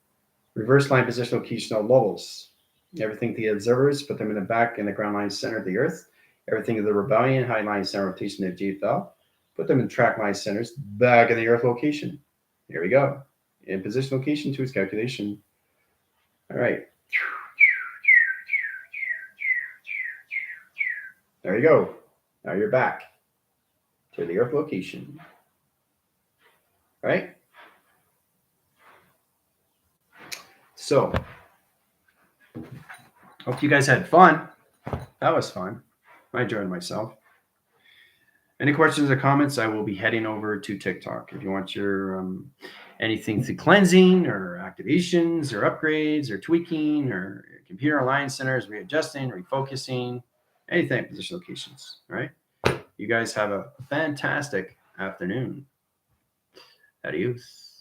Reverse line position location all levels. Everything to the observers, put them in the back in the ground line center of the earth. Everything to the rebellion, high line center rotation of GFL. Put them in track line centers, back in the earth location. Here we go. In position location to its calculation. All right. There you go. Now you're back to the earth location. All right. So, hope you guys had fun. That was fun. I enjoyed myself. Any questions or comments? I will be heading over to TikTok. If you want your anything to cleansing or activations or upgrades or tweaking or computer alliance centers, readjusting, refocusing, anything, position locations. All right. You guys have a fantastic afternoon. Adios.